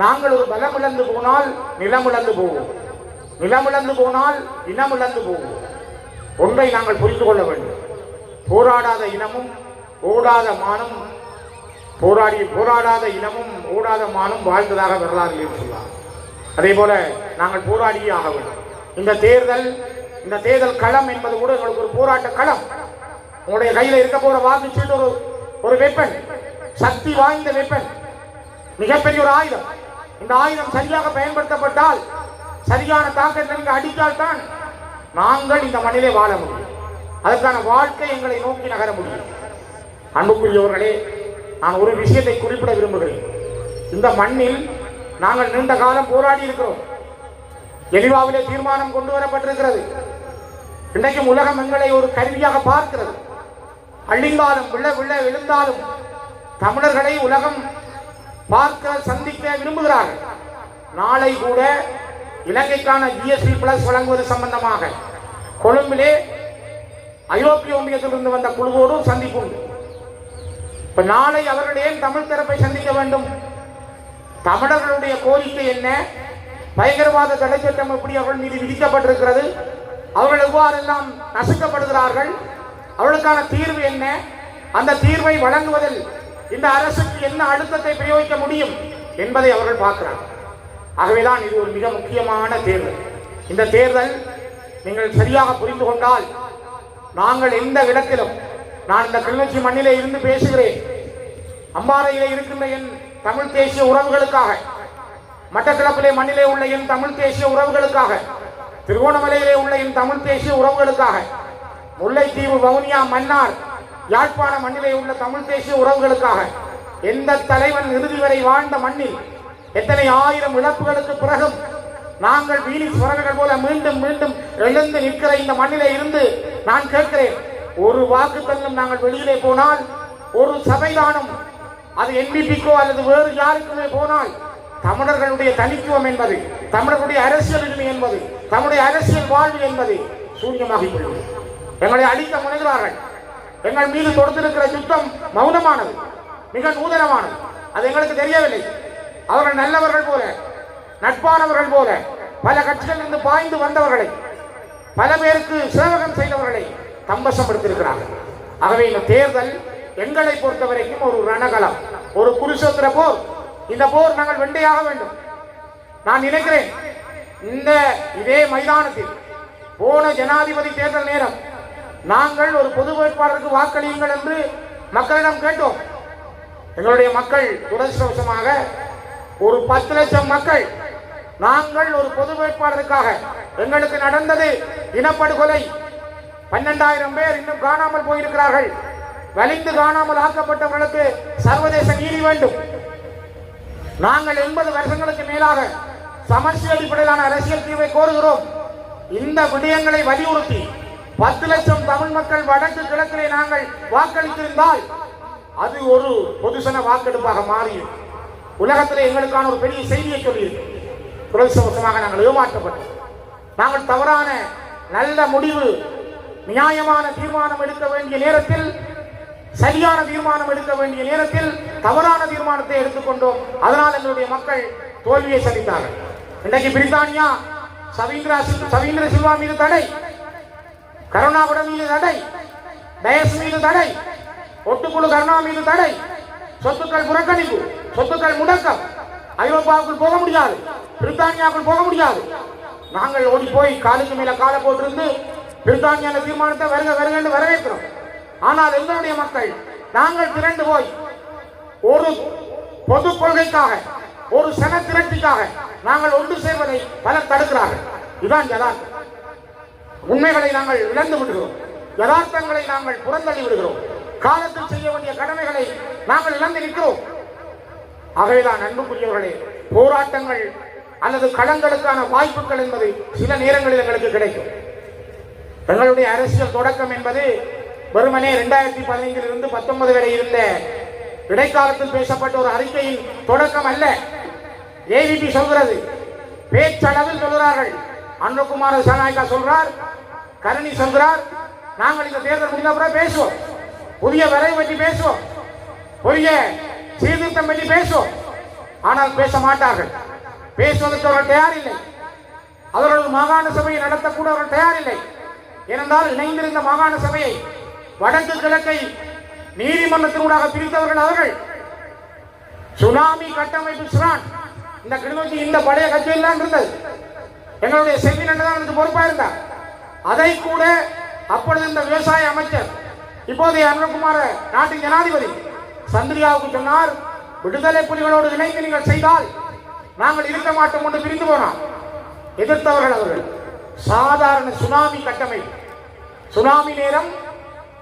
நாங்கள் ஒரு பலமிழந்து போனால் நிலமிழந்து போவோம், நிலமிழந்து போனால் இனமிழந்து போவோம். ஒன்றை நாங்கள் புரிந்து கொள்ள வேண்டும், போராடாத இனமும் ஓடாத மானும், போராடாத இனமும் ஓடாத மானும் வாழ்ந்ததாக வரலாறு சொல்வார். அதே போல நாங்கள் போராடியே ஆக வேண்டும். இந்த தேர்தல் களம் என்பது கூட எங்களுக்கு ஒரு போராட்ட களம். உங்களுடைய கையில் இருக்க போற வாக்குச்சீட்டு ஒரு வெப்பன், சக்தி வாய்ந்த வெப்பன், மிகப்பெரிய ஒரு ஆயுதம். இந்த ஆயுதம் சரியாக பயன்படுத்தப்பட்டால், சரியான தாக்கத்தை நீங்க அடித்தால் தான் நாங்கள் இந்த மண்ணிலே வாழ முடியும். அதற்கான வாழ்க்கை எங்களை நோக்கி நகர முடியும். அன்புக்குரியவர்களே, நான் ஒரு விஷயத்தை குறிப்பிட விரும்புகிறேன். இந்த மண்ணில் நாங்கள் நீண்ட காலம் போராடி இருக்கிறோம். ஜெனீவாவிலே தீர்மானம் கொண்டு வரப்பட்டிருக்கிறது. இன்றைக்கும் உலகம் எங்களை ஒரு கருவியாக பார்க்கிறது. அள்ளிந்தாலும் விழுந்தாலும் தமிழர்களை உலகம் பார்க்க சந்திக்க விரும்புகிறார்கள். நாளை கூட இலங்கைக்கான GSP+ வழங்குவது சம்பந்தமாக கொழும்பிலே ஐரோப்பிய ஒன்றியத்திலிருந்து வந்த குழுவோடு சந்திப்பு உண்டு. இப்ப நாளை அவர்கள் ஏன் தமிழ் தரப்பை சந்திக்க வேண்டும்? தமிழர்களுடைய கோரிக்கை என்ன? பயங்கரவாத தடை சட்டம் எப்படி அவர்கள் மீது விதிக்கப்பட்டிருக்கிறது? அவர்கள் எவ்வாறெல்லாம் நசுக்கப்படுகிறார்கள்? அவர்களுக்கான தீர்வு என்ன? அந்த தீர்வை வழங்குவதில் இந்த அரசுக்கு என்ன அழுத்தத்தை பிரயோகிக்க முடியும் என்பதை அவர்கள் பார்க்கிறார்கள். ஆகவேதான் இது ஒரு மிக முக்கியமான தேர்தல். இந்த தேர்தல் நீங்கள் சரியாக புரிந்து கொண்டால், நாங்கள் எந்த இடத்திலும், நான் இந்த கிளிநொச்சி மண்ணிலே இருந்து பேசுகிறேன், அம்பாறையிலே இருக்கின்ற என் தமிழ் தேசிய உறவுகளுக்காக, மட்டக்களப்பிலே மண்ணிலே உள்ள என் தமிழ் தேசிய உறவுகளுக்காக, திருகோணமலையிலே உள்ள என் தமிழ் தேசிய உறவுகளுக்காக, முல்லைத்தீவு, வவுனியா, மன்னார், யாழ்ப்பாண மண்ணிலே உள்ள தமிழ் தேசிய உறவுகளுக்காக, எந்த தலைவன் இறுதி வரை வாழ்ந்த மண்ணில் எத்தனை ஆயிரம் இழப்புகளுக்கு பிறகும் நாங்கள் வீணி சுவரர்கள் போல மீண்டும் மீண்டும் எழுந்து நிற்கிற இந்த மண்ணிலே இருந்து நான் கேட்கிறேன், ஒரு வாக்கு தன்னும் நாங்கள் வெளியிலே போனால், ஒரு சபைதானும் அது NPPக்கோ அல்லது வேறு யாருக்குமே போனால், தமிழர்களுடைய தனித்துவம் என்பது, தமிழர்களுடைய அரசியல் உரிமை என்பது, தமிழுடைய அரசியல் வாழ்வு என்பது சூன்யமாகிக் கொள்ளும். எங்களை அழிக்க முனைகிறார்கள். எங்கள் மீது தொடுத்திருக்கிற யுத்தம் மௌனமானது, மிக நூதனமானது. அது எங்களுக்கு தெரியவில்லை. அவர்கள் நல்லவர்கள் போல, நட்பானவர்கள் போல, பல கட்சிகளில் இருந்து பாய்ந்து வந்தவர்களை, பல பேருக்கு சேவகம் செய்தவர்களை தம்பசப்படுத்தியிருக்கிறார்கள். ஆகவே இந்த தேர்தல் எங்களை பொறுத்த வரைக்கும் ஒரு ரணகலம், ஒரு குருஷேத்திர போர். இந்த போர் நாங்கள் வெண்டையாக வேண்டும். நான் நினைக்கிறேன், இதே மைதானத்தில் போன ஜனாதிபதி தேர்தல் நேரம் நாங்கள் ஒரு பொது வேட்பாளருக்கு வாக்களியுங்கள் என்று மக்களிடம் கேட்டோம். எங்களுடைய மக்கள் துரதிர்ஷ்டவசமாக ஒரு 10 லட்சம் மக்கள் நாங்கள் ஒரு பொது வேட்பாளருக்காக எங்களுக்கு நடந்தது இனப்படுகொலை. 12,000 பேர் இன்னும் காணாமல் போயிருக்கிறார்கள். வலிந்து காணாமல் ஆக்கப்பட்டவர்களுக்கு சர்வதேச நீதி வேண்டும். நாங்கள் 80 வருஷங்களுக்கு மேலாக சமர்ச்சி அடிப்படையிலான அரசியல் தீர்வை கோருகிறோம். இந்த விடயங்களை வலியுறுத்தி 10 லட்சம் தமிழ் மக்கள் வடக்கு கிழக்கிலே நாங்கள் வாக்களித்திருந்தால் அது ஒரு பொதுசன வாக்கெடுப்பாக மாறியும் உலகத்திலே எங்களுக்கான ஒரு பெரிய செய்தியை சொல்லியிருக்கு. துரதிர்ஷ்டவசமாக நாங்கள் ஏமாற்றப்பட்டோம். நாங்கள் தவறான நல்ல முடிவு நியாயமான தீர்மானம் எடுக்க வேண்டிய நேரத்தில், சரியான தீர்மானம் எடுக்க வேண்டிய நேரத்தில் தவறான தீர்மானத்தை எடுத்துக்கொண்டோம். அதனால் எங்களுடைய மக்கள் தோல்வியை சந்தித்தார்கள். இன்றைக்கு பிரித்தானியா சவீந்திர சில்வா மீது தடை, கருணாகுடம் மீது தடை, டயஸ் மீது தடை, ஒட்டுக்குழு கருணா மீது தடை, சொத்துக்கள் புறக்கணிப்பு, சொத்துக்கள் முடக்கம். ஐரோப்பாவுக்குள் போக முடியாது, பிரித்தானியாவுக்குள் போக முடியாது. நாங்கள் ஓடி போய் காலுக்கு மேல காலை போட்டிருந்து பிரித்தானியா தீர்மானத்தை வருக என்று வரவேற்கிறோம். ஆனால் எங்களுடைய மக்கள் நாங்கள் திரண்டு போய் ஒரு பொது கொள்கைக்காக, ஒரு சன திரட்டிக்காக நாங்கள் ஒன்று சேர்வதை பலர் தடுக்கிறார்கள். இதுதான் யதார்த்தம். உண்மைகளை நாங்கள் இழந்து விடுகிறோம், யதார்த்தங்களை நாங்கள் புறந்தள்ளி விடுகிறோம், காலத்தில் செய்ய வேண்டிய கடமைகளை நாங்கள் இழந்து நிற்கிறோம். ஆகவேதான் அன்புக்குரியவர்களே, போராட்டங்கள் அல்லது களங்களுக்கான வாய்ப்புகள் என்பது சில நேரங்களில் எங்களுக்கு கிடைக்கும். எங்களுடைய அரசியல் தொடக்கம் என்பது வெறுமனே 2015 இருந்து 19 வரை இருந்த இடைக்காலத்தில் பேசப்பட்ட ஒரு அறிக்கையின் தொடக்கம் அல்ல. ஏவிபி சொல்கிறது, பேச்சளவில் சொல்கிறார்கள். அன்புகுமார சனாய்கா சொல்றார், கருணி சொல்கிறார், நாங்கள் இந்த தேர்தல் முடிந்த பிறகு பேசுவோம், புதிய வரை பற்றி பேசுவோம், புதிய சீர்திருத்தம் பற்றி பேசுவோம். ஆனால் பேச மாட்டார்கள். பேசுவதற்கு அவர்கள் தயாரில்லை. அவர்கள் மாகாண சபையை நடத்தக்கூட அவர்கள் தயாரில்லை. ஏனென்றால் இணைந்திருந்த மாகாண சபையை வடக்கு கிழக்கை நீதிமன்றத்தினூடாக பிரித்தவர்கள் அவர்கள். சுனாமி கட்டமைப்பு சிரான் இந்த கிளிநொச்சி இந்த பழைய கட்சியில் தான் இருந்தது. எங்களுடைய செல்வின் தான் பொறுப்பா இருந்தார். அதை கூட அப்பொழுது இந்த விவசாய அமைச்சர் இப்போதைய அருண்குமார நாட்டின் ஜனாதிபதி சந்திரியாவுக்கு சொன்னார், விடுதலை புலிகளோடு இணைந்து நீங்கள் செய்தால் நாங்கள் இருக்க மாட்டோம் என்று பிரிந்து போனார். எதிர்த்தவர்கள் அவர்கள். சாதாரண சுனாமி கட்டமைப்பு, சுனாமி நேரம்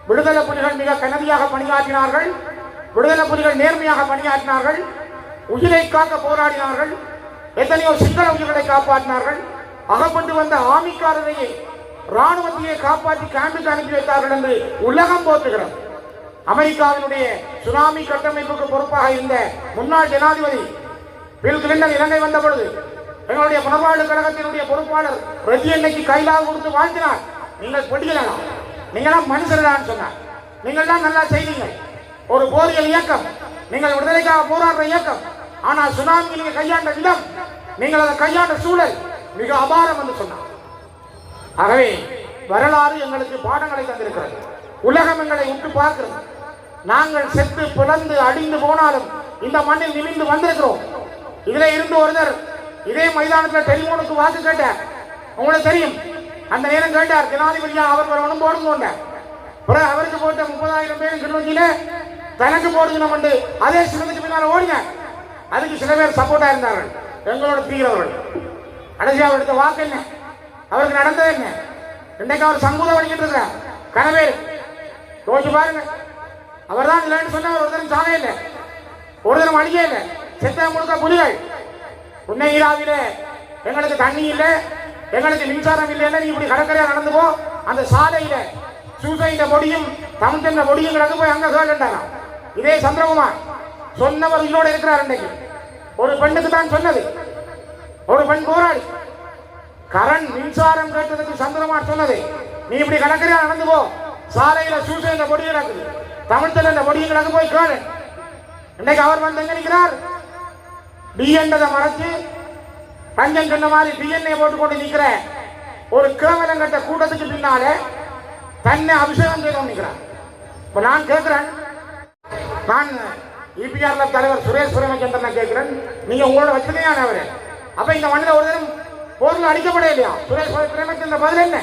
விடுதலை புலிகள் மிக கனதியாக பணியாற்றினார்கள். விடுதலை புலிகள் நேர்மையாக பணியாற்றினார்கள். உயிரை காக்க போராடினார்கள். எத்தனையோ சிங்கள உயிர்களை காப்பாற்றினார்கள். அகப்பட்டு வந்த ஆமிக்காரரையே ராணுவத்தையே காப்பாற்றி கேம்புக்கு அனுப்பி வைத்தார்கள் என்று உலகம் போற்றுகிறது. அமெரிக்காவினுடைய சுனாமி கட்டமைப்புக்கு பொறுப்பாக இருந்த முன்னாள் ஜனாதிபதி பில் கிளின்டன் இலங்கை வந்த பொழுது எங்களுடைய புனர்வாழ்வு கழகத்தினுடைய பொறுப்பாளர் ரெஜி அன்னைக்கு கைலாக கொடுத்து வாழ்த்தினார். நீங்கள் பொடியலாம், நீங்களாம் மனுஷர்களான்னு சொன்னார். நீங்கள் தான் நல்லா செய்வீங்க, ஒரு போரியல் இயக்கம், நீங்கள் விடுதலைக்காக போராடுற இயக்கம். ஆனால் சுனாமி நீங்க கையாண்ட விதம், நீங்கள் அதை கையாண்ட சூழல் மிக அபாரம் என்று சொன்னார். ஆகவே வரலாறு எங்களுக்கு பாடங்களை தந்திருக்கிறது. உலகம் எங்களை விட்டு பார்க்கிறது. நாங்கள் செத்து பிளந்து அடிந்து போனாலும் இந்த மண்ணில் நிமிந்து வந்திருக்கிறோம். இதுல இருந்து ஒருத்தர் இதே மைதானத்தில் டெலிபோனுக்கு வாக்கு கேட்டார். உங்களுக்கு தெரியும், அந்த நேரம் கேட்டார், ஜனாதிபதியா அவர் வரணும் போடுங்க. அவருக்கு போட்ட 30,000 பேரும் கிளிநொச்சியில தனக்கு போடுங்க என்று அதே சிலத்துக்கு பின்னால் ஓடின. அதுக்கு சில பேர் சப்போர்ட்டா இருந்தார்கள், எங்களோட தீவிரவர்கள். கடைசியாக எடுத்த வாக்கு என்ன, அவருக்கு நடந்தது என்ன? இன்றைக்கு அவர் சங்கூதம் வடிக்கிட்டு இருக்கிறார். கனவே யோசிச்சு பாருங்க. அவர் தான் இல்லைன்னு சொன்ன ஒருத்தரும் சாவே இல்லை, ஒருத்தரும் அழிய இல்லை. செத்த முழுக்க புலிகள். உன்னையிராவில எங்களுக்கு தண்ணி இல்லை, எங்களுக்கு மின்சாரம் இல்லைன்னா நீ இப்படி கடற்கரையா நடந்து போ. அந்த சாலையில சூசைட பொடியும் தமிழ்ந்த பொடியும் கிடந்து போய் அங்க கேட்டாராம். இதே சந்திரகுமார் சொன்னவர் இதோட இருக்கிறார். இன்றைக்கு ஒரு பெண்ணுக்கு தான் சொன்னது, ஒரு பெண் போராடி கரண் மின்சாரம் கேட்டதுக்கு சந்திரகுமார் சொன்னது, நீ இப்படி கடற்கரையா நடந்து போ, சாலையில சூசைட பொடி கிடக்குது, தமிழ்ல இந்த பொடியும் கிடந்து போய் கேளு. இன்னைக்கு அவர் வந்து எங்க நிற்கிறார்? டிஎன்ஏ மறைச்சு பஞ்சம் சொன்ன மாதிரி டிஎன்ஏ போட்டுக்கொண்டு நிற்கிற ஒரு கேவலம் கட்ட கூட்டத்துக்கு பின்னாலே தன்னை அபிஷேகம் செய்து நிற்கிறார். இப்ப நான் கேட்கிறேன், நான் இபிஆர்ல தலைவர் சுரேஷ் பிரேமச்சந்திரன் கேட்கிறேன், நீங்க உங்களோட வச்சதையான அவரு. அப்ப இந்த மண்ணில் ஒரு தரம் போர்ல அடிக்கப்பட இல்லையா? சுரேஷ் பிரேமச்சந்திரன் பதில் என்ன?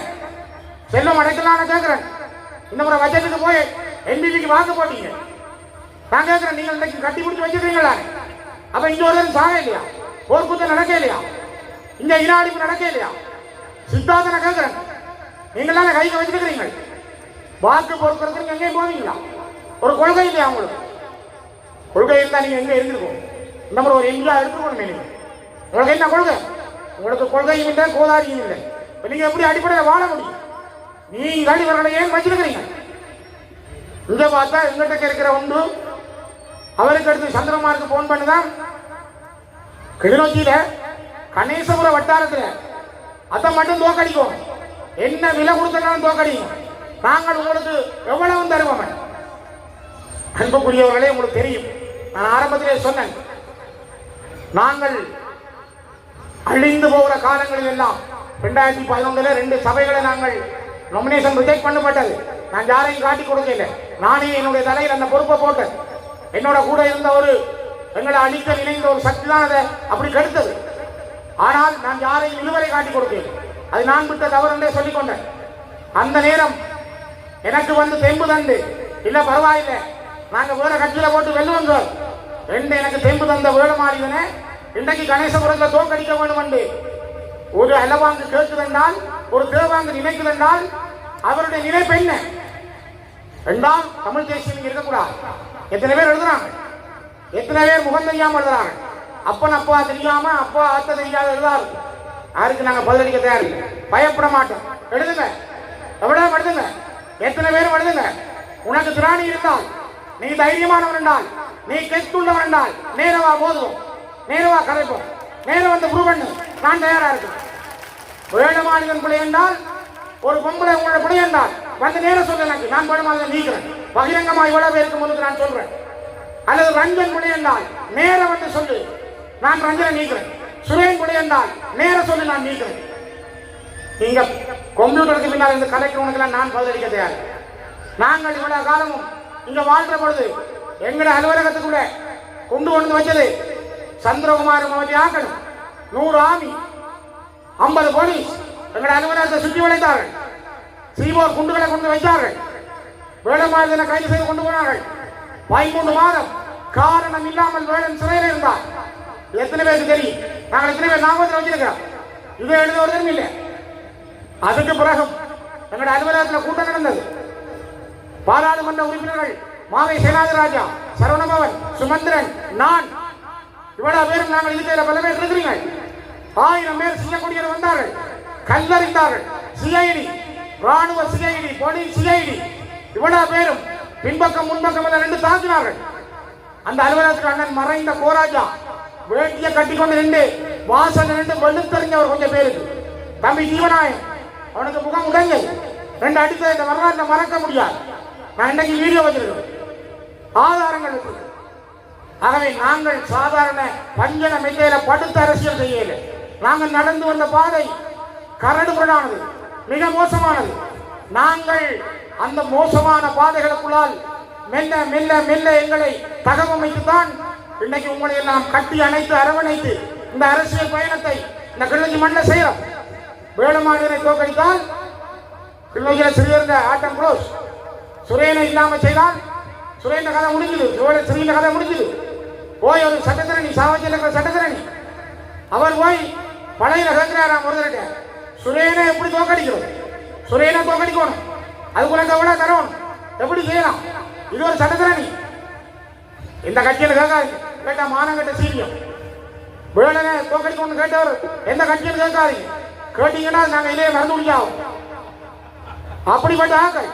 செல்வம் அடைக்கலான்னு கேட்கிறேன். இந்த முறை பட்ஜெட்டுக்கு போய் என்பிபிக்கு வாக்கு போட்டீங்க, நான் கேட்கிறேன், நீங்கள் இன்னைக்கு கட்டி பிடிச்சி வச்சிருக்கீங்களா? அப்ப இங்க ஒரு சாக இல்லையா? போர்க்குத்தம் நடக்க இல்லையா? இங்க இன அழிப்பு நடக்க இல்லையா? சித்தாந்தனை கேட்கிறேன், நீங்கள் தானே கைக்கு வச்சிருக்கிறீங்க. வாக்கு பொறுக்கிறதுக்கு எங்கேயும் போவீங்களா? ஒரு கொள்கை இல்லையா உங்களுக்கு? கொள்கை இருந்தா நீங்க எங்க இருந்திருக்கோம்? இந்த மாதிரி ஒரு எங்கேயா எடுத்துக்கணும். நீங்க உங்களுக்கு என்ன கொள்கை? உங்களுக்கு கொள்கையும் இல்லை, கோதாரியும் இல்லை. நீங்க எப்படி அடிப்படையில் வாழ முடியும்? நீங்கள் இவர்களை ஏன் வச்சிருக்கிறீங்க? இங்க பார்த்தா எங்கிட்ட இருக்கிற ஒன்று அவருக்கு அடுத்து சந்திரமாருக்கு போன் பண்ணுதான். கிளிநொச்சியில கணேசபுர வட்டாரத்தில் அதை மட்டும் தோக்கடிக்கும். என்ன விலை கொடுத்தாலும் தோக்கடிக்கும். நாங்கள் உங்களுக்கு எவ்வளவு தருவோம்? அன்புக்குரியவர்களே, உங்களுக்கு தெரியும், நான் ஆரம்பத்திலே சொன்னேன், நாங்கள் அழிந்து போகிற காலங்களில் எல்லாம் 2011 2 சபைகளை நாங்கள் நாமினேஷன் ரிஜெக்ட் பண்ணப்பட்டது. நான் யாரையும் காட்டி கொடுக்கல. நானே என்னுடைய தலையில் அந்த பொறுப்பை போட்டேன். என்னோட கூட இருந்த ஒரு எங்களை அழிக்க நினைந்த ஒரு சக்தி தான் அதை அப்படி கெடுத்தது. ஆனால் நான் யாரையும் இழுவரை காட்டி கொடுக்கல. அது நான் விட்ட தவறு என்றே சொல்லிக் கொண்டேன். அந்த நேரம் எனக்கு வந்து தெம்பு தந்து, இல்ல பரவாயில்லை, நாங்க வேற கட்சியில போட்டு வெல்லுவோம் சார் என்று எனக்கு தெம்பு தந்த வேடமாறிவனே இன்றைக்கு கணேசபுரத்தில் தோக்கடிக்க வேண்டும் என்று ஒரு அளவாங்கு கேட்குதென்றால், ஒரு தேவாங்கு நினைக்குதென்றால் அவருடைய நினைப்பு என்ன என்றால் தமிழ் தேசியம் இருக்கக்கூடாது. எத்தனை பேர் எழுதுறாங்க? எத்தனை பேர் முகம் தெரியாம எழுதுறாங்க? அப்பன் அப்பா தெரியாம, அப்பா அத்தை தெரியாத எழுதாரு. யாருக்கு நாங்க பதிலளிக்க தயார், பயப்பட மாட்டோம். எழுதுங்க, எவ்வளவு எழுதுங்க, எத்தனை பேரும் எழுதுங்க. உனக்கு திராணி இருந்தால், நீ தைரியமானவன் என்றால், நீ கெத்துள்ளவன் என்றால் நேரவா போதும், நேரவா கரைப்போம், நேரம் வந்து ப்ரூவ் பண்ணு, நான் தயாரா இருக்கேன். வேடமாளிகன் பிள்ளை என்றால், ஒரு பொம்பளை உங்களோட பிள்ளை என்றால் வந்து நேரம் சொல்ல, எனக்கு நான் வேடமாளிகன் நீக்கிறேன், பகிரங்கமா இவ்வளவு பேருக்கு முன்னுக்கு நான் சொல்றேன். அல்லது ரஞ்சன் பிள்ளை என்றால் நேரம் வந்து சொல்லு, நான் ரஞ்சனை நீக்கிறேன். சுரேன் பிள்ளை என்றால் நேரம் சொல்லி நான் நீக்கிறேன். நீங்க கம்ப்யூட்டருக்கு பின்னால் இந்த கலைக்கிறவனுக்கெல்லாம் நான் பதிலளிக்க தயார். நாங்கள் இவ்வளவு காலமும் இங்க வாழ்ற பொழுது எங்கட அலுவலகத்துக்குள்ள கொண்டு வந்து வச்சது சந்திரகுமார் மாதிரி ஆக்கணும். 100 ஆமி, 50 போலீஸ் எங்கட அலுவலகத்தை சுற்றி வளைத்தார்கள். சீபோர் குண்டுகளை கொண்டு வைத்தார்கள். வேடமாளிகனை கைது செய்து கொண்டு போனார்கள். 13 மாதம் காரணம் இல்லாமல் வேடன் சிறையில் இருந்தார். எத்தனை பேருக்கு தெரியும்? நாங்கள் எத்தனை பேர் ஞாபகத்தில் வச்சிருக்கிறோம்? இதை எழுதுவதும் இல்லை. அதுக்கு பிறகும் எங்கட அலுவலகத்தில் கூட்டம் நடந்தது. பாராளுமன்ற உறுப்பினர்கள் மாவை சேனாதிராஜா, சரவணபவன், சுமந்திரன், நான் இவ்வளவு பேரும் நாங்கள் இதுல பல பேர் இருக்கிறீங்க. 1000 பேர் செய்யக்கூடியவர் வந்தார்கள், கல்லறிந்தார்கள். சிஐடி, ராணுவ சிஐடி, போலீஸ் சிஐடி இவ்வளவு பேரும் பின்பக்கம் முன்பக்கம் 2 தாக்கினார்கள். அந்த அலுவலகத்துக்கு அண்ணன் மறைந்த கோராஜா வேட்டிய கட்டி கொண்டு நின்று வாசல் நின்று வெளுத்தறிஞ்சவர் கொஞ்சம் பேருக்கு. தம்பி ஜீவனாயன், அவனுக்கு முகம் உடைஞ்சது. 2 அடித்த இந்த வரலாற்றை மறக்க முடியாது. நான் இன்னைக்கு வீடியோ வச்சிருக்கேன், ஆதாரங்கள் வச்சிருக்கேன். ஆகவே நாங்கள் சாதாரண பஞ்சன மெத்தையில படுத்த அரசியல் செய்யல. நாங்கள் நடந்து வந்த பாதை கரடுமுரடானது, மிக மோசமானது. நாங்கள் அந்த மோசமான பாதைகளுக்குள்ளால் மெல்ல மெல்ல மெல்ல எங்களை தகவமைத்துத்தான் இன்னைக்கு உங்களை எல்லாம் கட்டி அணைத்து அரவணைத்து இந்த அரசியல் பயணத்தை இந்த கிளிநொச்சி மண்ணில் செய்யறோம். வேடமாளிகனை தோற்கடித்தால் கிளிநொச்சியில் சிறியிருந்த ஆட்டம் குளோஸ். சுரேனை இல்லாம செய்தால் சுரேந்த கதை முடிஞ்சது, சிறிய கதை முடிஞ்சது. போய் ஒரு சட்டத்திரணி, சாவச்சியில் இருக்கிற சட்டத்திரணி, அவர் போய் பழைய கேட்கிறாராம் ஒருத்தருட்ட, சுரேனை எப்படி தோற்கடிக்கிறோம்? சுரேனை தோற்கடிக்கணும், அதுக்குள்ள விட தரணும், எப்படி செய்யலாம்? இது ஒரு சட்டத்திரணி. இந்த கட்சியில் கேட்காது, கேட்டா மானங்கட்ட சீரியம். வேடனை தோற்கடிக்கணும்னு கேட்டவர் எந்த கட்சியில் கேட்காது, கேட்டீங்கன்னா நாங்க இதையே மறந்து முடியாவும். அப்படிப்பட்ட ஆக்கள்,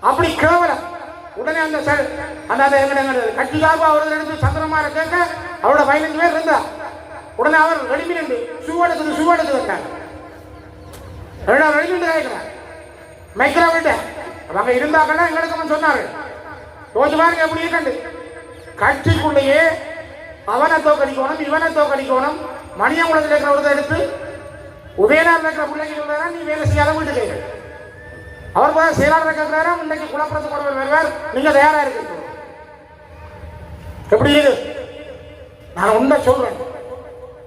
அப்படி கேவலம். உடனே அந்த கட்சி சார்பா அவர்கள் எடுத்து சந்திரமார கேட்க அவரோட 15 பேர் இருந்தா உடனே அவர் ரெடிமி நின்று ஷூ எடுத்து வைத்தாங்க. ரெடிமி கேட்கிறார் மைக்ரா விட்ட அவங்க இருந்தாங்கன்னா எங்களுக்கு சொன்னார்கள். யோசிச்சு பாருங்க எப்படி இருக்கண்டு. கட்சிக்குள்ளேயே அவனை தோக்கடிக்கணும், இவனை தோக்கடிக்கணும். மணியங்குளத்தில் இருக்கிற ஒருத்தர் எடுத்து உதயநாள் இருக்கிற பிள்ளைங்க நீ வேலை செய்யாத வீட்டு கேட்க, அவர் போய் செயலாளர் கேட்கிறாரா, இன்னைக்கு குழப்பத்துக்கு ஒருவர் வருவார், நீங்க தயாரா இருக்கு. எப்படி இது? நான் உண்மை சொல்றேன்.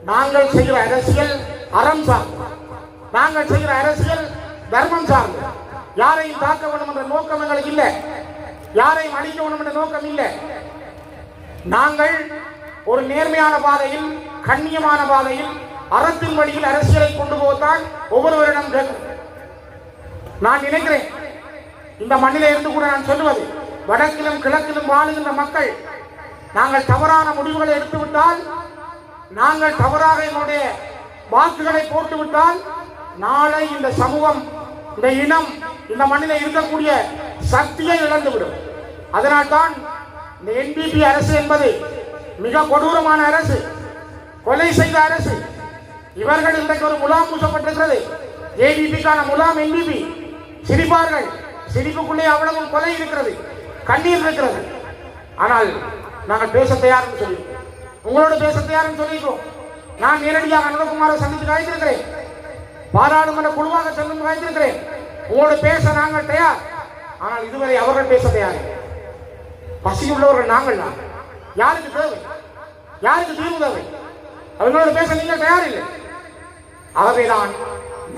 நாங்கள் செய்கிற அரசியல் அறம் சார்ந்து, நாங்கள் செய்கிற அரசியல் தர்மம் சார்ந்து. யாரையும் தாக்க வேண்டும் என்ற நோக்கம் எங்களுக்கு இல்லை. யாரையும் அழிக்கணும் என்ற நோக்கம் இல்லை. நாங்கள் ஒரு நேர்மையான பாதையில், கண்ணியமான பாதையில், அறத்தின் வழியில் அரசியலை கொண்டு போகத்தான் ஒவ்வொருவரிடம் கேட்கும். நான் நினைக்கிறேன், இந்த மண்ணிலே இருந்து கூட நான் சொல்லுவது, வடக்கிலும் கிழக்கிலும் வாழுகின்ற மக்கள் நாங்கள் தவறான முடிவுகளை எடுத்துவிட்டால், நாங்கள் தவறாக என்னுடைய வாக்குகளை போட்டுவிட்டால், நாளை இந்த சமூகம், இந்த இனம், இந்த மண்ணிலே இருக்கக்கூடிய சக்தியை இழந்துவிடும். அதனால்தான் இந்த NPP அரசு என்பது மிக கொடூரமான அரசு, கொலை செய்த அரசு. இவர்கள் இன்றைக்கு ஒரு முலாம் பூசப்பட்டிருக்கிறது. JVP-க்கான முலாம் NPP. சிரிப்பார்கள், சிரிப்புக்குள்ளே அவ்வளவு கொலை இருக்கிறது, கண்ணீர் இருக்கிறது. ஆனால் நாங்கள் பேச தயார்னு சொல்லி, உங்களோட பேச தயார்னு சொல்லிக்கிறோம். நான் நேரடியாக அனுரகுமாரை சந்தித்து அழைத்திருக்கிறேன், பாராளுமன்ற குழுவாக செல்லும் அழைத்திருக்கிறேன். உங்களோட பேச நாங்கள் தயார். ஆனால் இதுவரை அவர்கள் பேச தயார். பசி உள்ளவர்கள் நாங்கள் தான். யாருக்கு தேவை, யாருக்கு தீர்வு தேவை? அவர்களோட பேச நீங்கள் தயாரில்லை. ஆகவேதான்